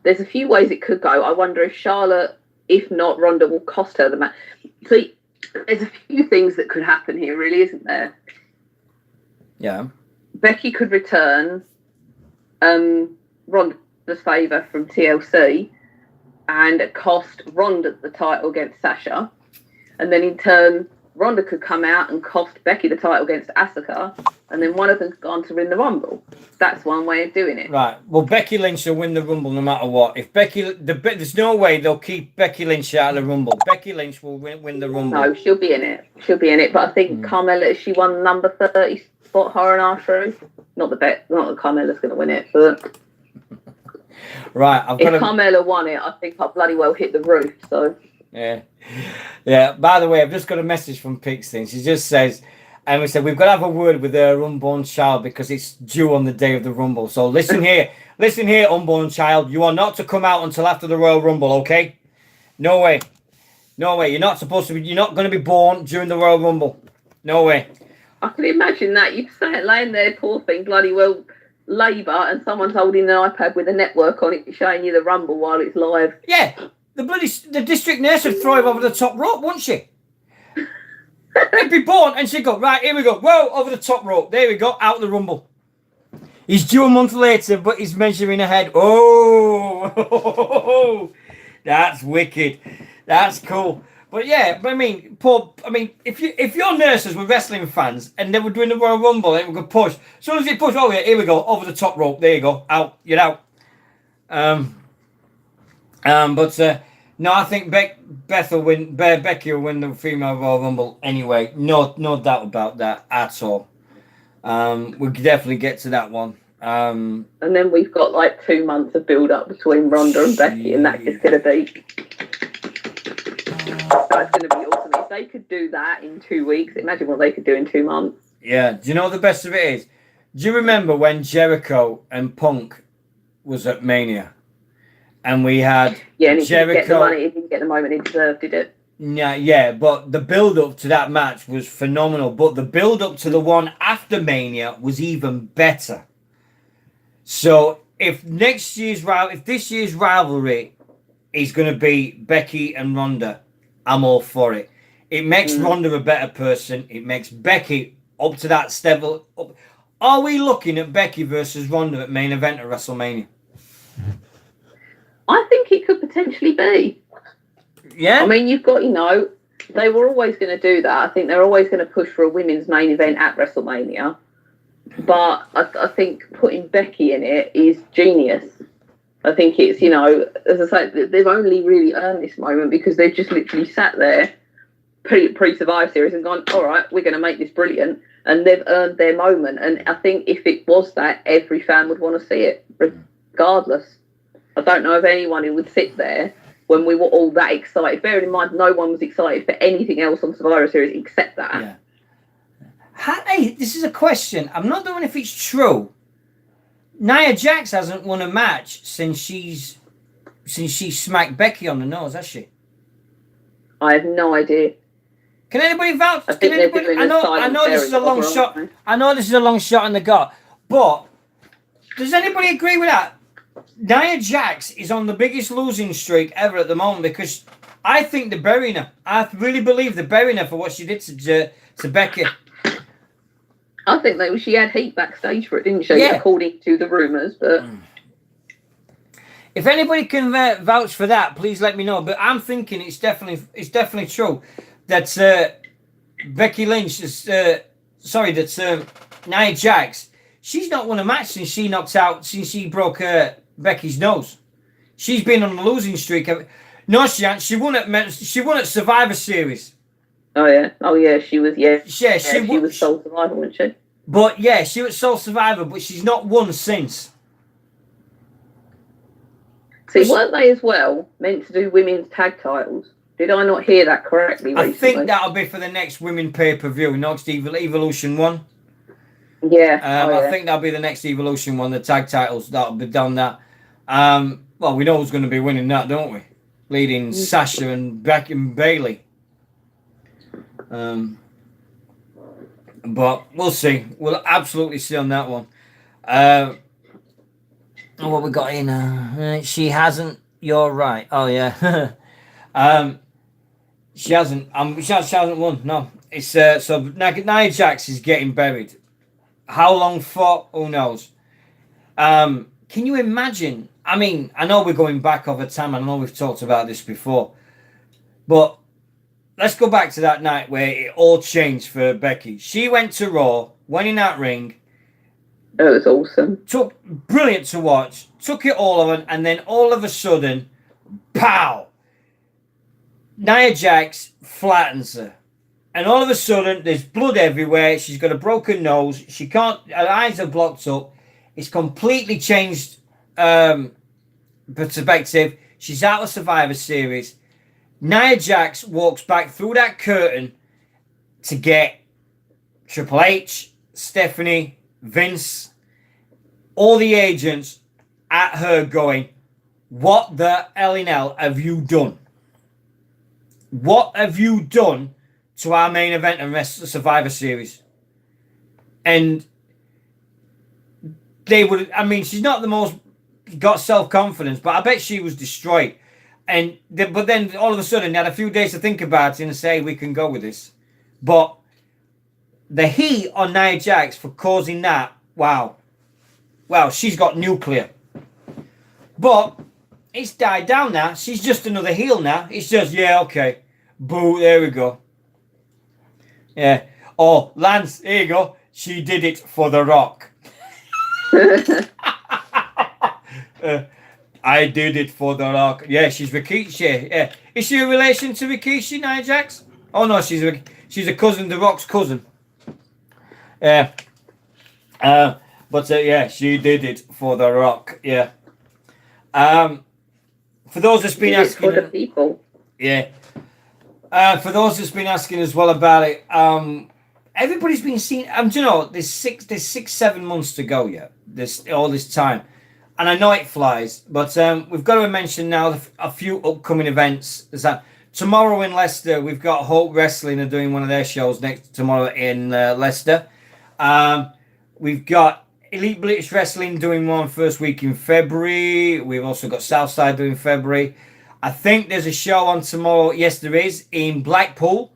there's a few ways it could go. I wonder if Charlotte, if not, Ronda will cost her the match. See, there's a few things that could happen here, really, isn't there? Yeah. Becky could return Ronda's favour from TLC and cost Ronda the title against Sasha. And then in turn, Ronda could come out and cost Becky the title against Asuka. And then one of them's gone to win the Rumble. That's one way of doing it. Right. Well, Becky Lynch will win the Rumble no matter what. If there's no way they'll keep Becky Lynch out of the Rumble. Becky Lynch will win the Rumble. No, she'll be in it. But I think Carmella, she won number 30 spot, her and R-Truth. Not that Carmella's going to win it, but right. If Carmella won it, I think I'll bloody well hit the roof. So yeah. By the way, I've just got a message from Pixie. She just says, and we said we've got to have a word with her unborn child because it's due on the day of the Rumble. So listen here, unborn child. You are not to come out until after the Royal Rumble. Okay? No way. You're not supposed to be. You're not going to be born during the Royal Rumble. No way. I can imagine that. You'd say it laying there, poor thing, bloody well labour, and someone's holding an iPad with a network on it showing you the Rumble while it's live. Yeah, the district nurse would throw him over the top rope, wouldn't she? He'd be born, and she'd go, right, here we go. Whoa, over the top rope. There we go, out the Rumble. He's due a month later, but he's measuring ahead. Oh, that's wicked. That's cool. But yeah, if your nurses were wrestling fans and they were doing the Royal Rumble, they would push. As soon as they push, oh yeah, here we go, over the top rope. There you go, out. You're out. No, I think Becky will win the female Royal Rumble anyway. No doubt about that at all. We'll definitely get to that one. And then we've got like 2 months of build up between Ronda and Becky, and that's just going to be. That's going to be awesome. If they could do that in 2 weeks, imagine what they could do in 2 months. Yeah. Do you know what the best of it is? Do you remember when Jericho and Punk was at Mania? And we had Jericho. He didn't get the moment he deserved, did it? Yeah, but the build-up to that match was phenomenal. But the build-up to the one after Mania was even better. So if this year's rivalry is going to be Becky and Ronda, I'm all for it. It makes Ronda a better person. It makes Becky up to that level. Are we looking at Becky versus Ronda at main event at WrestleMania? I think it could potentially be. Yeah. I mean, you've got, they were always going to do that. I think they're always going to push for a women's main event at WrestleMania. But I think putting Becky in it is genius. I think it's, as I say, they've only really earned this moment because they've just literally sat there pre-Survivor Series and gone, all right, we're going to make this brilliant. And they've earned their moment. And I think if it was that, every fan would want to see it, regardless. I don't know of anyone who would sit there when we were all that excited. Bearing in mind, no one was excited for anything else on Survivor Series except that. Yeah. Hey, this is a question. I'm not knowing if it's true. Nia Jax hasn't won a match since she smacked Becky on the nose, has she? I have no idea. Can anybody vouch? I know this is a long shot. I know this is a long shot in the gut, but does anybody agree with that? Nia Jax is on the biggest losing streak ever at the moment because I think they're burying her. I really believe they're burying her for what she did to Becky. I think she had heat backstage for it, didn't she? Yeah. According to the rumours, but if anybody can vouch for that, please let me know. But I'm thinking it's definitely true that Becky Lynch is Nia Jax. She's not won a match since she broke Becky's nose. She's been on a losing streak. No, she hasn't. She won at Survivor Series. Oh yeah, she was. Yeah, She was sole survivor, wasn't she? But yeah, she was sole survivor, but she's not won since. See, weren't they as well meant to do women's tag titles? Did I not hear that correctly recently? I think that'll be for the next women pay-per-view, next Evolution 1. Yeah. I think that'll be the next Evolution 1, the tag titles. That'll be done that. Well, we know who's going to be winning that, don't we? Leading Sasha and Becky and Bailey. But we'll see. We'll absolutely see on that one. What we got in? She hasn't. You're right. Oh yeah. She hasn't. She hasn't won. No. It's so Nia Jax is getting buried. How long for? Who knows? Can you imagine? I mean, I know we're going back over time. I know we've talked about this before, but let's go back to that night where it all changed for Becky. She went to Raw, went in that ring. It was awesome. Brilliant to watch. Took it all on, and then all of a sudden, pow! Nia Jax flattens her. And all of a sudden, there's blood everywhere. She's got a broken nose. She can't. Her eyes are blocked up. It's completely changed perspective. She's out of Survivor Series. Nia Jax walks back through that curtain to get Triple H, Stephanie, Vince, all the agents at her going, what the hell in hell have you done? What have you done to our main event and rest of the Survivor Series? And they would, I mean, she's not the most got self-confidence, but I bet she was destroyed. But then all of a sudden, they had a few days to think about it and say, we can go with this. But the heat on Nia Jax for causing that, wow. Well, she's got nuclear. But it's died down now. She's just another heel now. It's just, yeah, okay. Boo, there we go. Yeah. Oh, Lance, here you go. She did it for The Rock. I did it for The Rock. Yeah, she's Rikishi. Yeah. Is she a relation to Rikishi, Nia Jax? Oh, no, she's a cousin, The Rock's cousin. Yeah. But yeah, she did it for The Rock. Yeah. For those that's been asking, for the people. Yeah. For those that's been asking as well about it, everybody's been seeing. Do you know there's 6-7 months to go yet. There's all this time, and I know it flies. But we've got to mention now a few upcoming events. There's that tomorrow in Leicester. We've got Hope Wrestling are doing one of their shows tomorrow in Leicester. We've got Elite British Wrestling doing one first week in February. We've also got Southside doing February. I think there's a show on tomorrow. Yes, there is, in Blackpool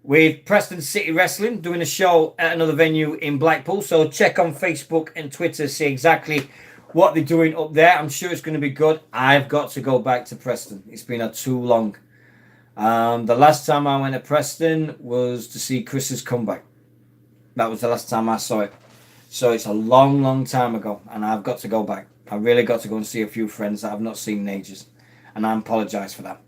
with Preston City Wrestling doing a show at another venue in Blackpool. So check on Facebook and Twitter to see exactly what they're doing up there. I'm sure it's going to be good. I've got to go back to Preston. It's been too long. The last time I went to Preston was to see Chris's comeback. That was the last time I saw it. So it's a long, long time ago, and I've got to go back. I really got to go and see a few friends that I've not seen in ages, and I apologise for that.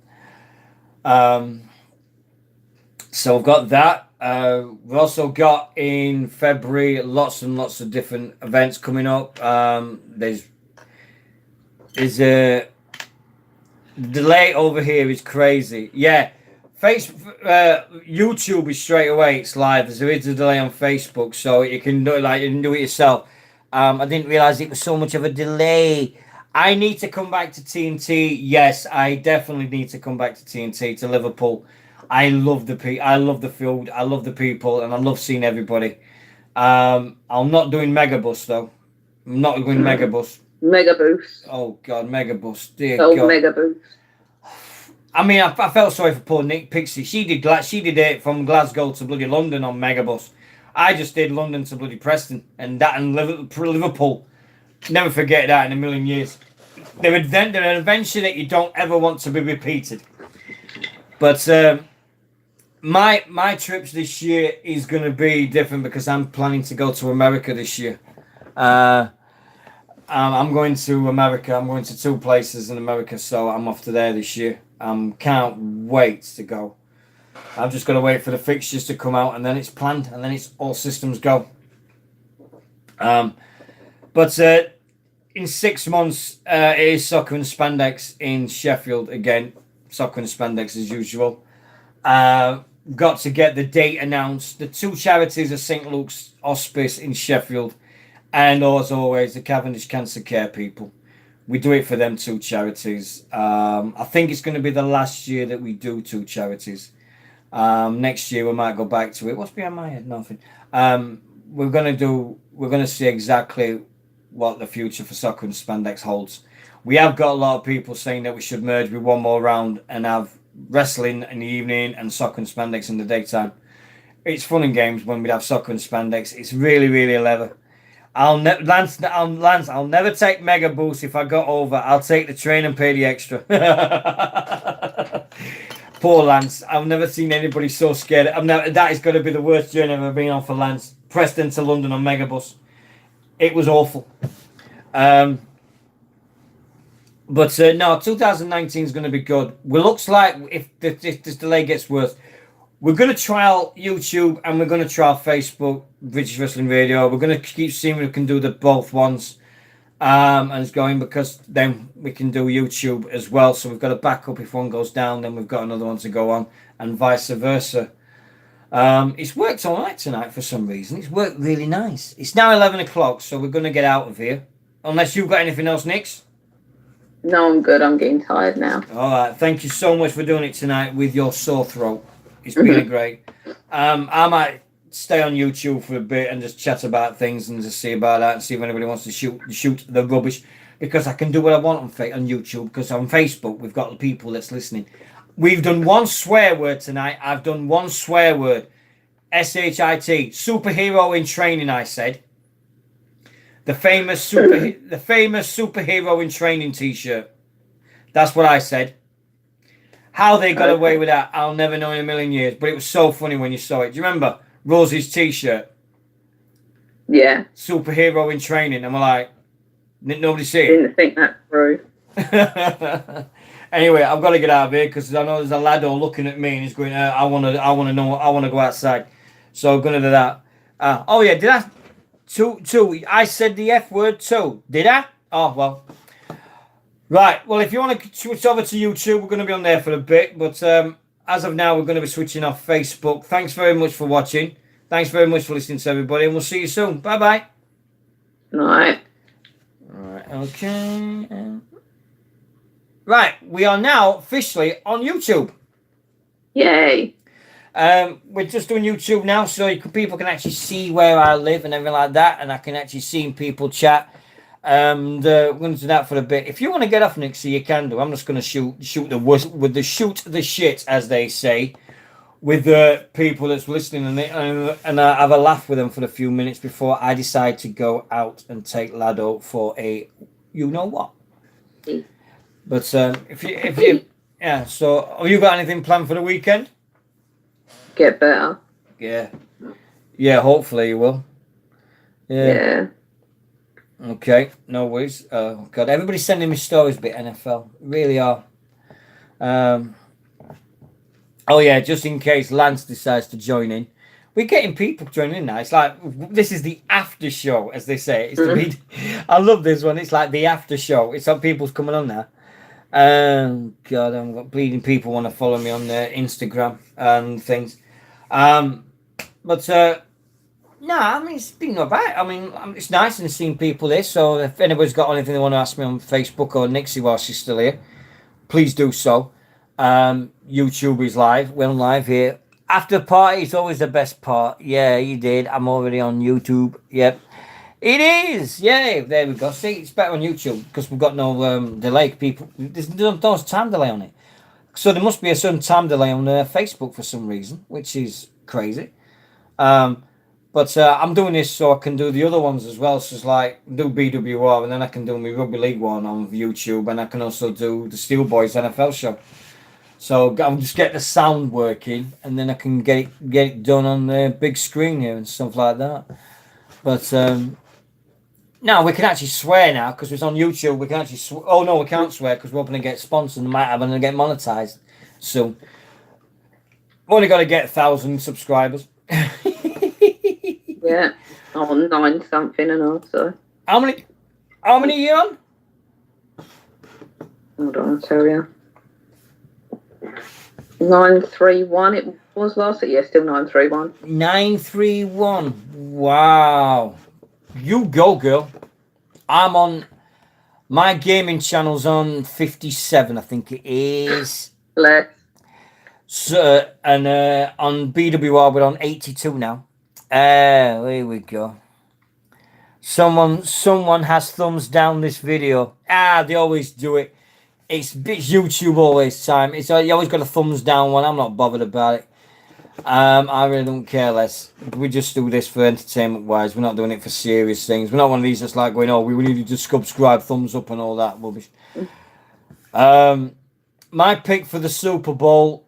So we've got that. We've also got in February lots and lots of different events coming up. There's a delay over here is crazy. Yeah. YouTube is straight away. It's live. There is a delay on Facebook, so you can do it you can do it yourself. I didn't realize it was so much of a delay. I need to come back to TNT. Yes, I definitely need to come back to TNT to Liverpool. I love the field. I love the people, and I love seeing everybody. I'm not doing Megabus though. I'm not doing Megabus. Megaboost. Oh God, Megabus. Dear God. Megaboost. I mean, I felt sorry for poor Nick Pixie. She did it from Glasgow to bloody London on Megabus. I just did London to bloody Preston and Liverpool. Never forget that in a million years. They're an adventure that you don't ever want to be repeated. But my trips this year is going to be different because I'm planning to go to America this year. I'm going to America. I'm going to 2 places in America, so I'm off to there this year. Can't wait to go. I've just got to wait for the fixtures to come out, and then it's planned, and then it's all systems go. But in 6 months, it is Soccer and Spandex in Sheffield again. Soccer and Spandex as usual. Got to get the date announced. The two charities are St. Luke's Hospice in Sheffield, and as always, the Cavendish Cancer Care people. We do it for them two charities. I think it's going to be the last year that we do two charities. Next year we might go back to it. What's behind my head? Nothing. We're going to see exactly what the future for Soccer and Spandex holds. We have got a lot of people saying that we should merge with one more round and have wrestling in the evening and Soccer and Spandex in the daytime. It's fun and games when we have Soccer and Spandex. It's really, really clever. Lance, I'll never take Mega Boost if I got over. I'll take the train and pay the extra. Poor Lance. I've never seen anybody so scared. That is going to be the worst journey I've ever been on for Lance. Preston to London on Megabus. It was awful. But no, 2019 is going to be good. Well, looks like if this delay gets worse, we're going to trial YouTube and we're going to trial Facebook, British Wrestling Radio. We're going to keep seeing if we can do the both ones. And it's going because then we can do YouTube as well. So we've got a backup if one goes down, then we've got another one to go on, and vice versa. It's worked all right tonight for some reason. It's worked really nice. It's now 11 o'clock, so we're going to get out of here. Unless you've got anything else, Nix? No, I'm good. I'm getting tired now. All right. Thank you so much for doing it tonight with your sore throat. It's been great. I might stay on YouTube for a bit and just chat about things and just see about that and see if anybody wants to shoot the rubbish, because I can do what I want on YouTube, because on Facebook we've got the people that's listening. We've done one swear word tonight. I've done one swear word. SHIT. Superhero in training, I said. The famous superhero in training t-shirt. That's what I said. How they got away with that, I'll never know in a million years. But it was so funny when you saw it. Do you remember Rosie's t-shirt? Yeah. Superhero in training. And we're like, nobody see it? Didn't think that through. Anyway, I've got to get out of here because I know there's a lad all looking at me and he's going, I want to go outside. So I'm going to do that. Oh yeah, did I? Two. I said the F word too. Did I? Oh, well. Right. Well, if you want to switch over to YouTube, we're going to be on there for a bit. But as of now, we're going to be switching off Facebook. Thanks very much for watching. Thanks very much for listening to everybody. And we'll see you soon. Bye-bye. All right. All right. Okay. Right. We are now officially on YouTube. Yay. We're just doing YouTube now, so people can actually see where I live and everything like that, and I can actually see people chat. And we're going to do that for a bit. If you want to get off, Nixy, you can do. I'm just going to shoot the shit, as they say, with the people that's listening, and I have a laugh with them for a few minutes before I decide to go out and take Lado for a you know what. But if you yeah. So have you got anything planned for the weekend? Get better. Yeah, hopefully you will. Yeah. Okay, no worries. Oh God, everybody's sending me stories about NFL. Really are. Oh yeah, just in case Lance decides to join in. We're getting people joining in now. It's like, this is the after show, as they say. It's I love this one. It's like the after show. It's on people's coming on now. God, I've got bleeding people want to follow me on their Instagram and things. No, I mean, it's been not bad. I mean, it's nice and seeing people here. So if anybody's got anything they want to ask me on Facebook or Nixy while she's still here, please do so. YouTube is live. We're live here. After party is always the best part. Yeah, you did. I'm already on YouTube. Yep. It is. Yeah, there we go. See, it's better on YouTube because we've got no delay. There's no time delay on it. So there must be a certain time delay on Facebook for some reason, which is crazy. But I'm doing this so I can do the other ones as well. So it's like do BWR and then I can do my Rugby League one on YouTube and I can also do the Steel Boys NFL show. So I'll just get the sound working and then I can get it done on the big screen here and stuff like that. But now we can actually swear now because it's on YouTube. We can actually oh no, we can't swear because we're going to get sponsored and might have to get monetized soon. only got to get 1,000 subscribers. Yeah, I'm on 9 something and all. So How many are you on? hold on, I'll tell you. 931. It was last year. Yeah, still 931. 931. Wow. You go, girl. I'm on my gaming channel's on 57, I think it is. Less. So, and on BWR we're on 82 now. Here we go. Someone has thumbs down this video. They always do it. It's YouTube always time. It's you always got a thumbs down one. I'm not bothered about it. I really don't care less. We just do this for entertainment wise. We're not doing it for serious things. We're not one of these that's like going, oh, we need you to subscribe, thumbs up, and all that rubbish. My pick for the Super Bowl.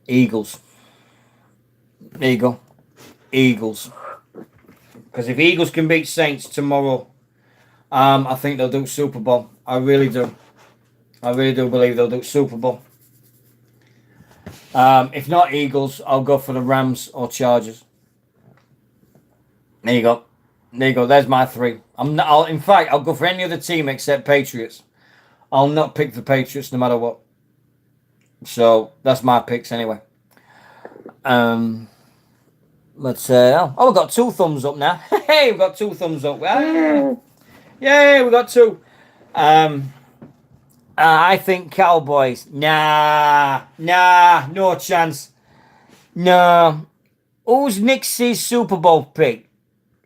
Eagles. There you go. Eagles. Because if Eagles can beat Saints tomorrow, I think they'll do Super Bowl. I really do. I really do believe they'll do Super Bowl. If not Eagles, I'll go for the Rams or Chargers. There you go. There you go. There's my three. In fact, I'll go for any other team except Patriots. I'll not pick the Patriots no matter what. So that's my picks anyway. Let's say, we've got 2 thumbs up now. Hey, we've got 2 thumbs up. Yay, we got 2. I think Cowboys. Nah, no chance. No. Who's Nixie's Super Bowl pick?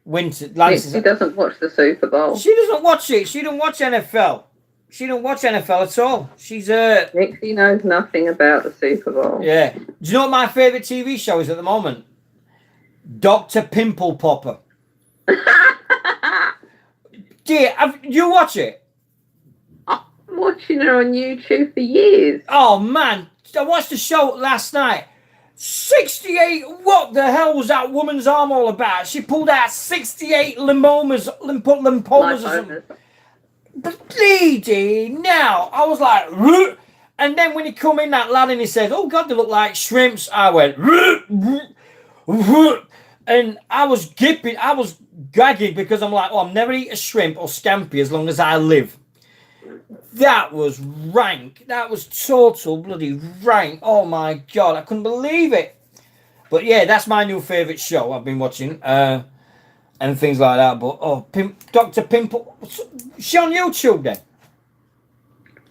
Nixie doesn't watch the Super Bowl. She doesn't watch it. She don't watch NFL. She don't watch NFL at all. She's Nixie knows nothing about the Super Bowl. Yeah. Do you know what my favourite TV show is at the moment? Dr. Pimple Popper. Dear, you watch it? I'm watching her on YouTube for years. Oh man, I watched the show last night. 68. What the hell was that woman's arm all about? She pulled out 68 lymphomas or something. Bleeding now. I was like, "Root." And then when he come in, that lad, and he says, "Oh God, they look like shrimps." I went, "Root, root, root." And I was gipping, I was gagging because I'm like, oh, I'm never eat a shrimp or scampi as long as I live. That was rank. That was total bloody rank. Oh my God, I couldn't believe it. But yeah, that's my new favourite show I've been watching. And things like that. But Dr. Pimple, she on YouTube then?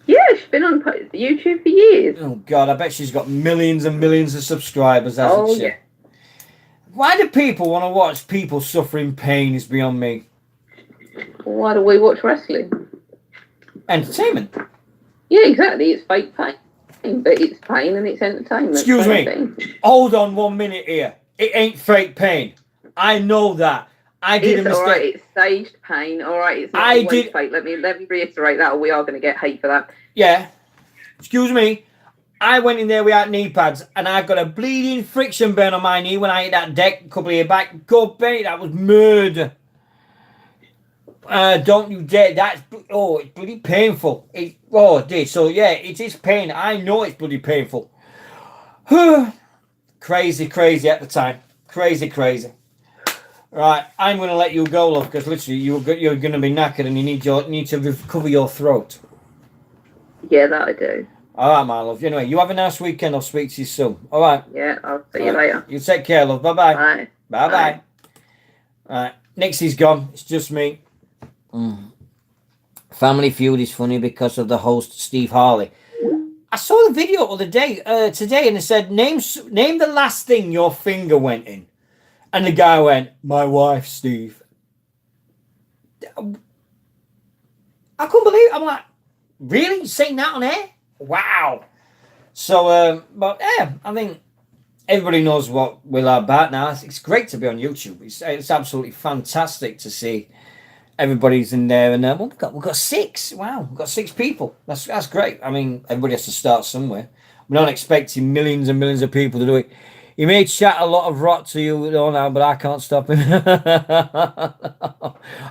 Yeah, she's been on YouTube for years. Oh God, I bet she's got millions and millions of subscribers, hasn't she? Yeah. Why do people want to watch people suffering pain is beyond me. Why do we watch wrestling? Entertainment. Yeah, exactly. It's fake pain. But it's pain and it's entertainment. Excuse me. Hold on 1 minute here. It ain't fake pain. I know that. I did a mistake. All right, it's staged pain. All right, it's not always fake. Let me reiterate that, or we are going to get hate for that. Yeah. Excuse me. I went in there without knee pads, and I got a bleeding friction burn on my knee when I hit that deck a couple of years back. God, Benny, that was murder. Don't you dare. It's bloody painful. Dear. So, yeah, it is pain. I know it's bloody painful. Crazy at the time. Crazy. Right, I'm going to let you go, love, because literally you're going to be knackered and you need to recover your throat. Yeah, that I do. All right, my love. Anyway, you have a nice weekend. I'll speak to you soon. All right. Yeah, I'll see you later. You take care, love. Bye-bye. Bye. Bye-bye. All right, Nixie's gone. It's just me. Family Feud is funny because of the host, Steve Harley. I saw the video the other day, today, and it said, name the last thing your finger went in. And the guy went, my wife, Steve. I couldn't believe it. I'm like, really? You saying that on air? Wow. So, but yeah, I think everybody knows what we're about now. It's great to be on YouTube. It's absolutely fantastic to see everybody's in there. And we've got 6. Wow, we've got 6 people. That's great. I mean, everybody has to start somewhere. We're not expecting millions and millions of people to do it. He may chat a lot of rot to you now, but I can't stop him.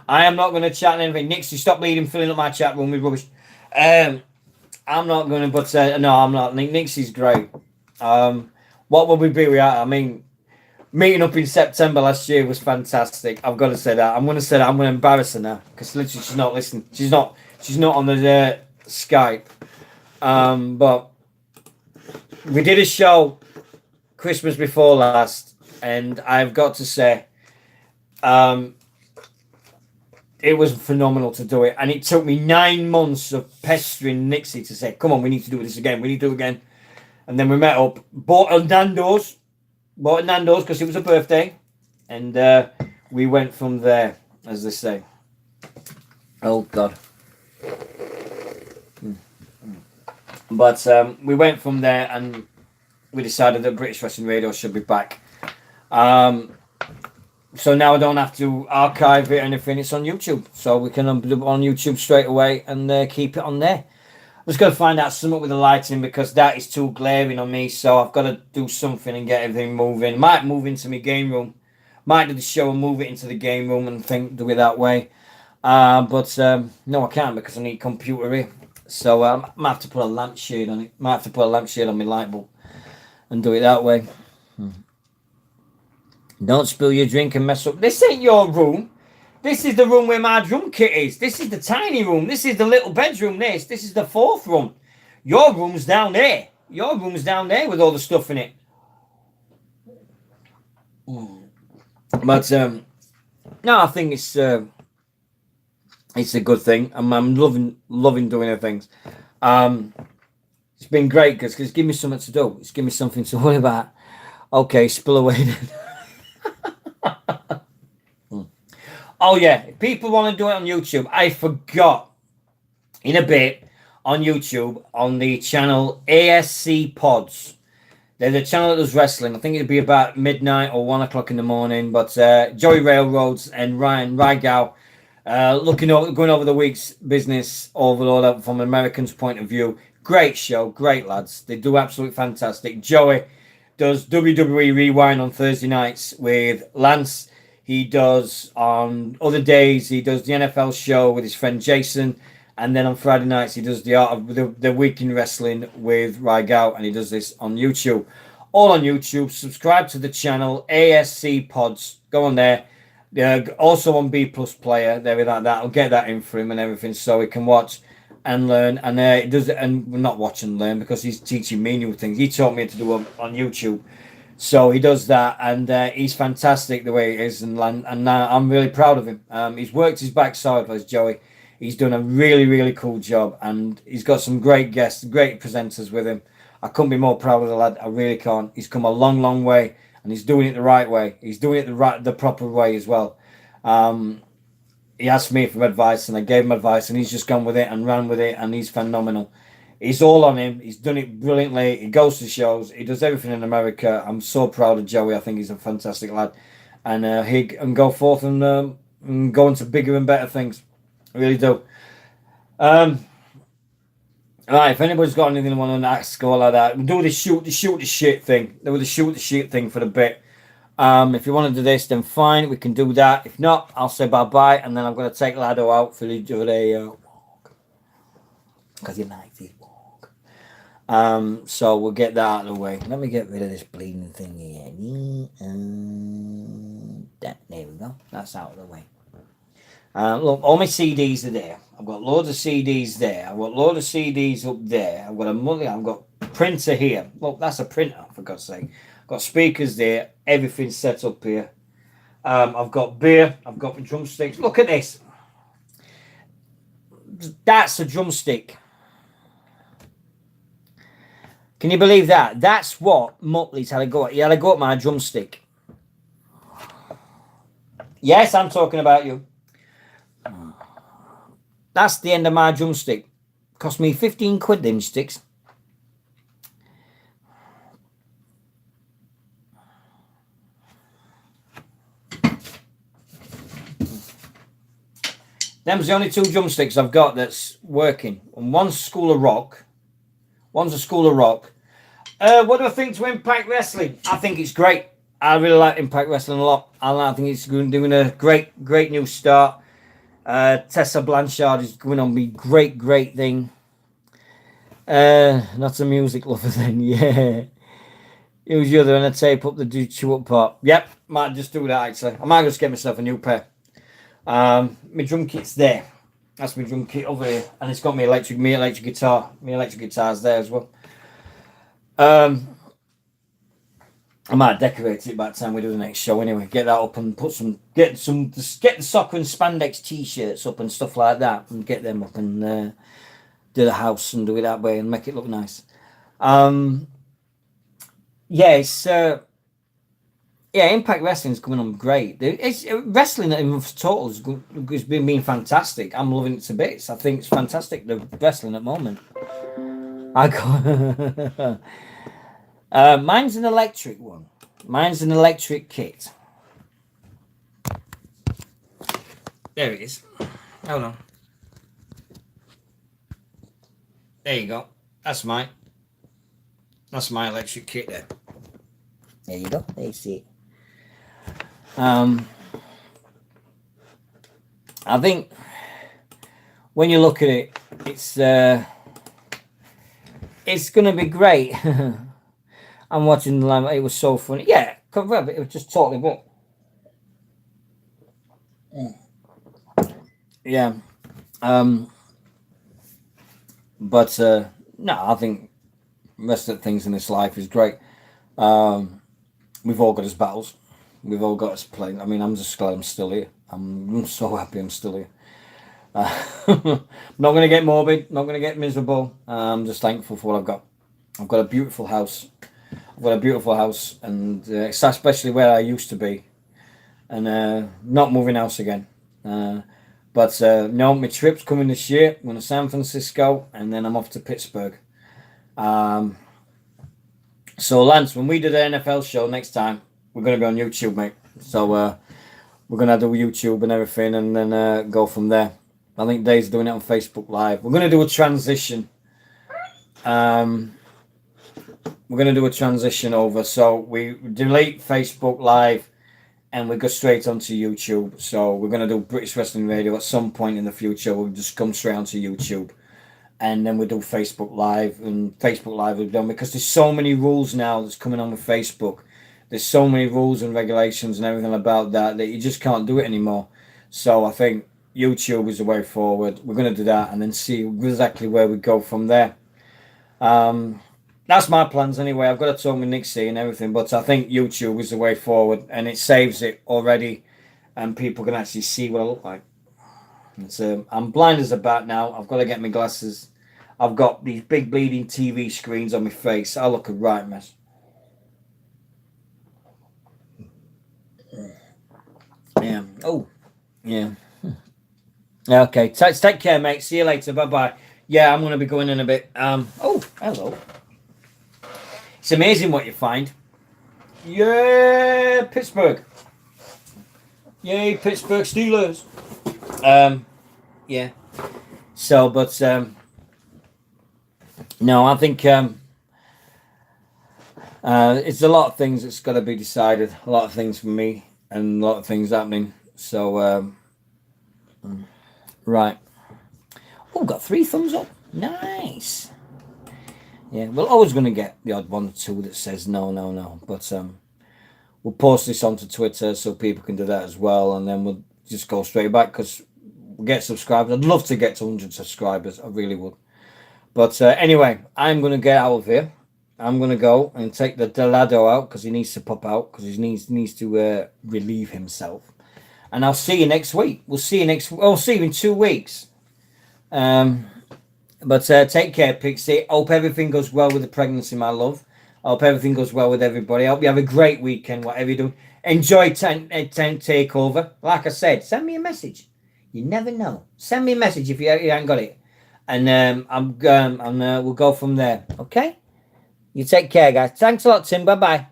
I am not going to chat anything. Nixie, stop filling up my chat room with rubbish. I'm not going to, but no, I'm not. Nixie's great. What will we be without? I mean, meeting up in September last year was fantastic. I've got to say that. I'm going to say that. I'm going to embarrass her now because literally she's not listening. She's not. She's not on the Skype. But we did a show Christmas before last, and I've got to say, it was phenomenal to do it, and it took me 9 months of pestering Nixie to say, "Come on, we need to do this again. We need to do it again." And then we met up, bought a Nando's because it was a birthday, and we went from there, as they say. Oh God. But we went from there, and we decided that British Wrestling Radio should be back. So now I don't have to archive it or anything. It's on YouTube, so we can put it on YouTube straight away and keep it on there. I was going to find out something with the lighting because that is too glaring on me. So I've got to do something and get everything moving. Might move into my game room. Might do the show and move it into the game room and do it that way. But no, I can't because I need computer here. So I might have to put a lampshade on it. Might have to put a lampshade on my light bulb and do it that way. Don't spill your drink and mess up. This ain't your room. This is the room where my drum kit is. This is the tiny room. This is the little bedroom. This is the 4th room. Your room's down there. Your room's down there with all the stuff in it. But no, I think it's a good thing. I'm loving doing the things. It's been great because it's given me something to do. It's given me something to worry about. Okay, spill away then. Oh yeah, if people want to do it on YouTube, I forgot in a bit on YouTube on the channel ASC Pods. They're the channel that does wrestling. I think it'd be about midnight or 1 o'clock in the morning. But Joey Railroads and Ryan Rygau going over the week's business overall from an American's point of view. Great show, great lads. They do absolutely fantastic. Joey does WWE Rewind on Thursday nights with Lance. He does on other days. He does the NFL show with his friend Jason, and then on Friday nights he does the art of the week in wrestling with Rygau, and he does this on YouTube. All on YouTube. Subscribe to the channel ASC Pods. Go on there. Also on B Plus Player. There without that, I'll get that in for him and everything, so he can watch and learn. And it does it, and not watch and learn because he's teaching me new things. He taught me to do on YouTube. So he does that, and he's fantastic the way he is, and I'm really proud of him. He's worked his backside for Joey. He's done a really, really cool job, and he's got some great guests, great presenters with him. I couldn't be more proud of the lad. I really can't. He's come a long, long way, and he's doing it the right way. He's doing it the proper way as well. He asked me for advice, and I gave him advice, and he's just gone with it and ran with it, and he's phenomenal. It's all on him. He's done it brilliantly. He goes to shows. He does everything in America. I'm so proud of Joey. I think he's a fantastic lad. And he can go forth and go into bigger and better things. I really do. Right, if anybody's got anything they want to ask or like that, do the shoot the shit thing. Do the shoot the shit thing for the bit. If you want to do this, then fine. We can do that. If not, I'll say bye-bye. And then I'm going to take Lado out for the walk. Because he likes it. So we'll get that out of the way. Let me get rid of this bleeding thing here. There we go. That's out of the way. Look, all my CDs are there. I've got loads of CDs there. I've got loads of CDs up there. I've got a printer here. Look, that's a printer, for God's sake. I've got speakers there. Everything's set up here. I've got beer. I've got my drumsticks. Look at this. That's a drumstick. Can you believe that? That's what Muttley's had to go at. He had to go at my drumstick. Yes, I'm talking about you. That's the end of my drumstick. Cost me 15 quid, them sticks. Them's the only 2 drumsticks I've got that's working. And one's School of Rock. One's a School of Rock. What do I think to Impact Wrestling? I think it's great. I really like Impact Wrestling a lot. I think it's doing a great new start. Tessa Blanchard is going on be great thing. Not a music lover then. Yeah. Use the other and I tape up the chew up part. Yep, might just do that actually. I might just get myself a new pair. My drum kit's there. That's my drum kit over here, and it's got my electric guitar. My electric guitar's there as well. I might decorate it by the time we do the next show. Anyway, get that up and get the soccer and spandex t-shirts up and stuff like that, and get them up and do the house and do it that way and make it look nice. Yeah, it's Impact Wrestling's coming on great. It's wrestling in total has been fantastic. I'm loving it to bits. I think it's fantastic, the wrestling at the moment. I got mine's an electric one. Mine's an electric kit. There it is. Hold on. There you go. That's my electric kit there. There you go. There you see it. I think when you look at it, it's going to be great. I'm watching the line. It was so funny. Yeah, it was just totally booked. Yeah. But no, I think the rest of the things in this life is great. We've all got his battles. We've all got his play. I mean, I'm just glad I'm still here. I'm so happy I'm still here. Not going to get morbid. Not going to get miserable. I'm just thankful for what I've got. I've got a beautiful house. And it's especially where I used to be. And not moving house again. But no, my trip's coming this year. I'm going to San Francisco, and then I'm off to Pittsburgh. So, Lance, when we do the NFL show next time, we're going to be on YouTube, mate. So, we're going to do YouTube and everything, and then go from there. I think Dave's doing it on Facebook Live. We're going to do a transition. We're going to do a transition over. So, we delete Facebook Live, and we go straight onto YouTube. So, we're going to do British Wrestling Radio at some point in the future. We'll just come straight onto YouTube. And then we do Facebook Live, and Facebook Live will be done because there's so many rules now that's coming on with Facebook. There's so many rules and regulations and everything about that you just can't do it anymore. So I think YouTube is the way forward. We're going to do that and then see exactly where we go from there. That's my plans anyway. I've got to talk with Nixy and everything, but I think YouTube is the way forward, and it saves it already, and people can actually see what I look like. I'm blind as a bat now. I've got to get my glasses. I've got these big bleeding TV screens on my face. I look a right mess. Yeah. Oh, yeah. Okay. Take care, mate. See you later. Bye-bye. Yeah, I'm going to be going in a bit. Oh, hello. It's amazing what you find. Yeah, Pittsburgh. Yay, Pittsburgh Steelers. Yeah. So, but no, I think it's a lot of things that's got to be decided. A lot of things for me, and a lot of things happening. So, right. Oh, got 3 thumbs up. Nice. Yeah, we're always going to get the odd one or two that says no. But we'll post this onto Twitter so people can do that as well, and then we'll just go straight back because we'll get subscribers. I'd love to get to 100 subscribers. I really would. But anyway, I'm going to get out of here. I'm going to go and take the Delado out because he needs to pop out because he needs to relieve himself. And I'll see you next week. We'll see you see you in 2 weeks. But take care, Pixie. Hope everything goes well with the pregnancy, my love. I hope everything goes well with everybody. I hope you have a great weekend, whatever you're doing. Enjoy 10 Takeover. Like I said, send me a message. You never know. Send me a message if you haven't got it. And we'll go from there. Okay? You take care, guys. Thanks a lot, Tim. Bye-bye.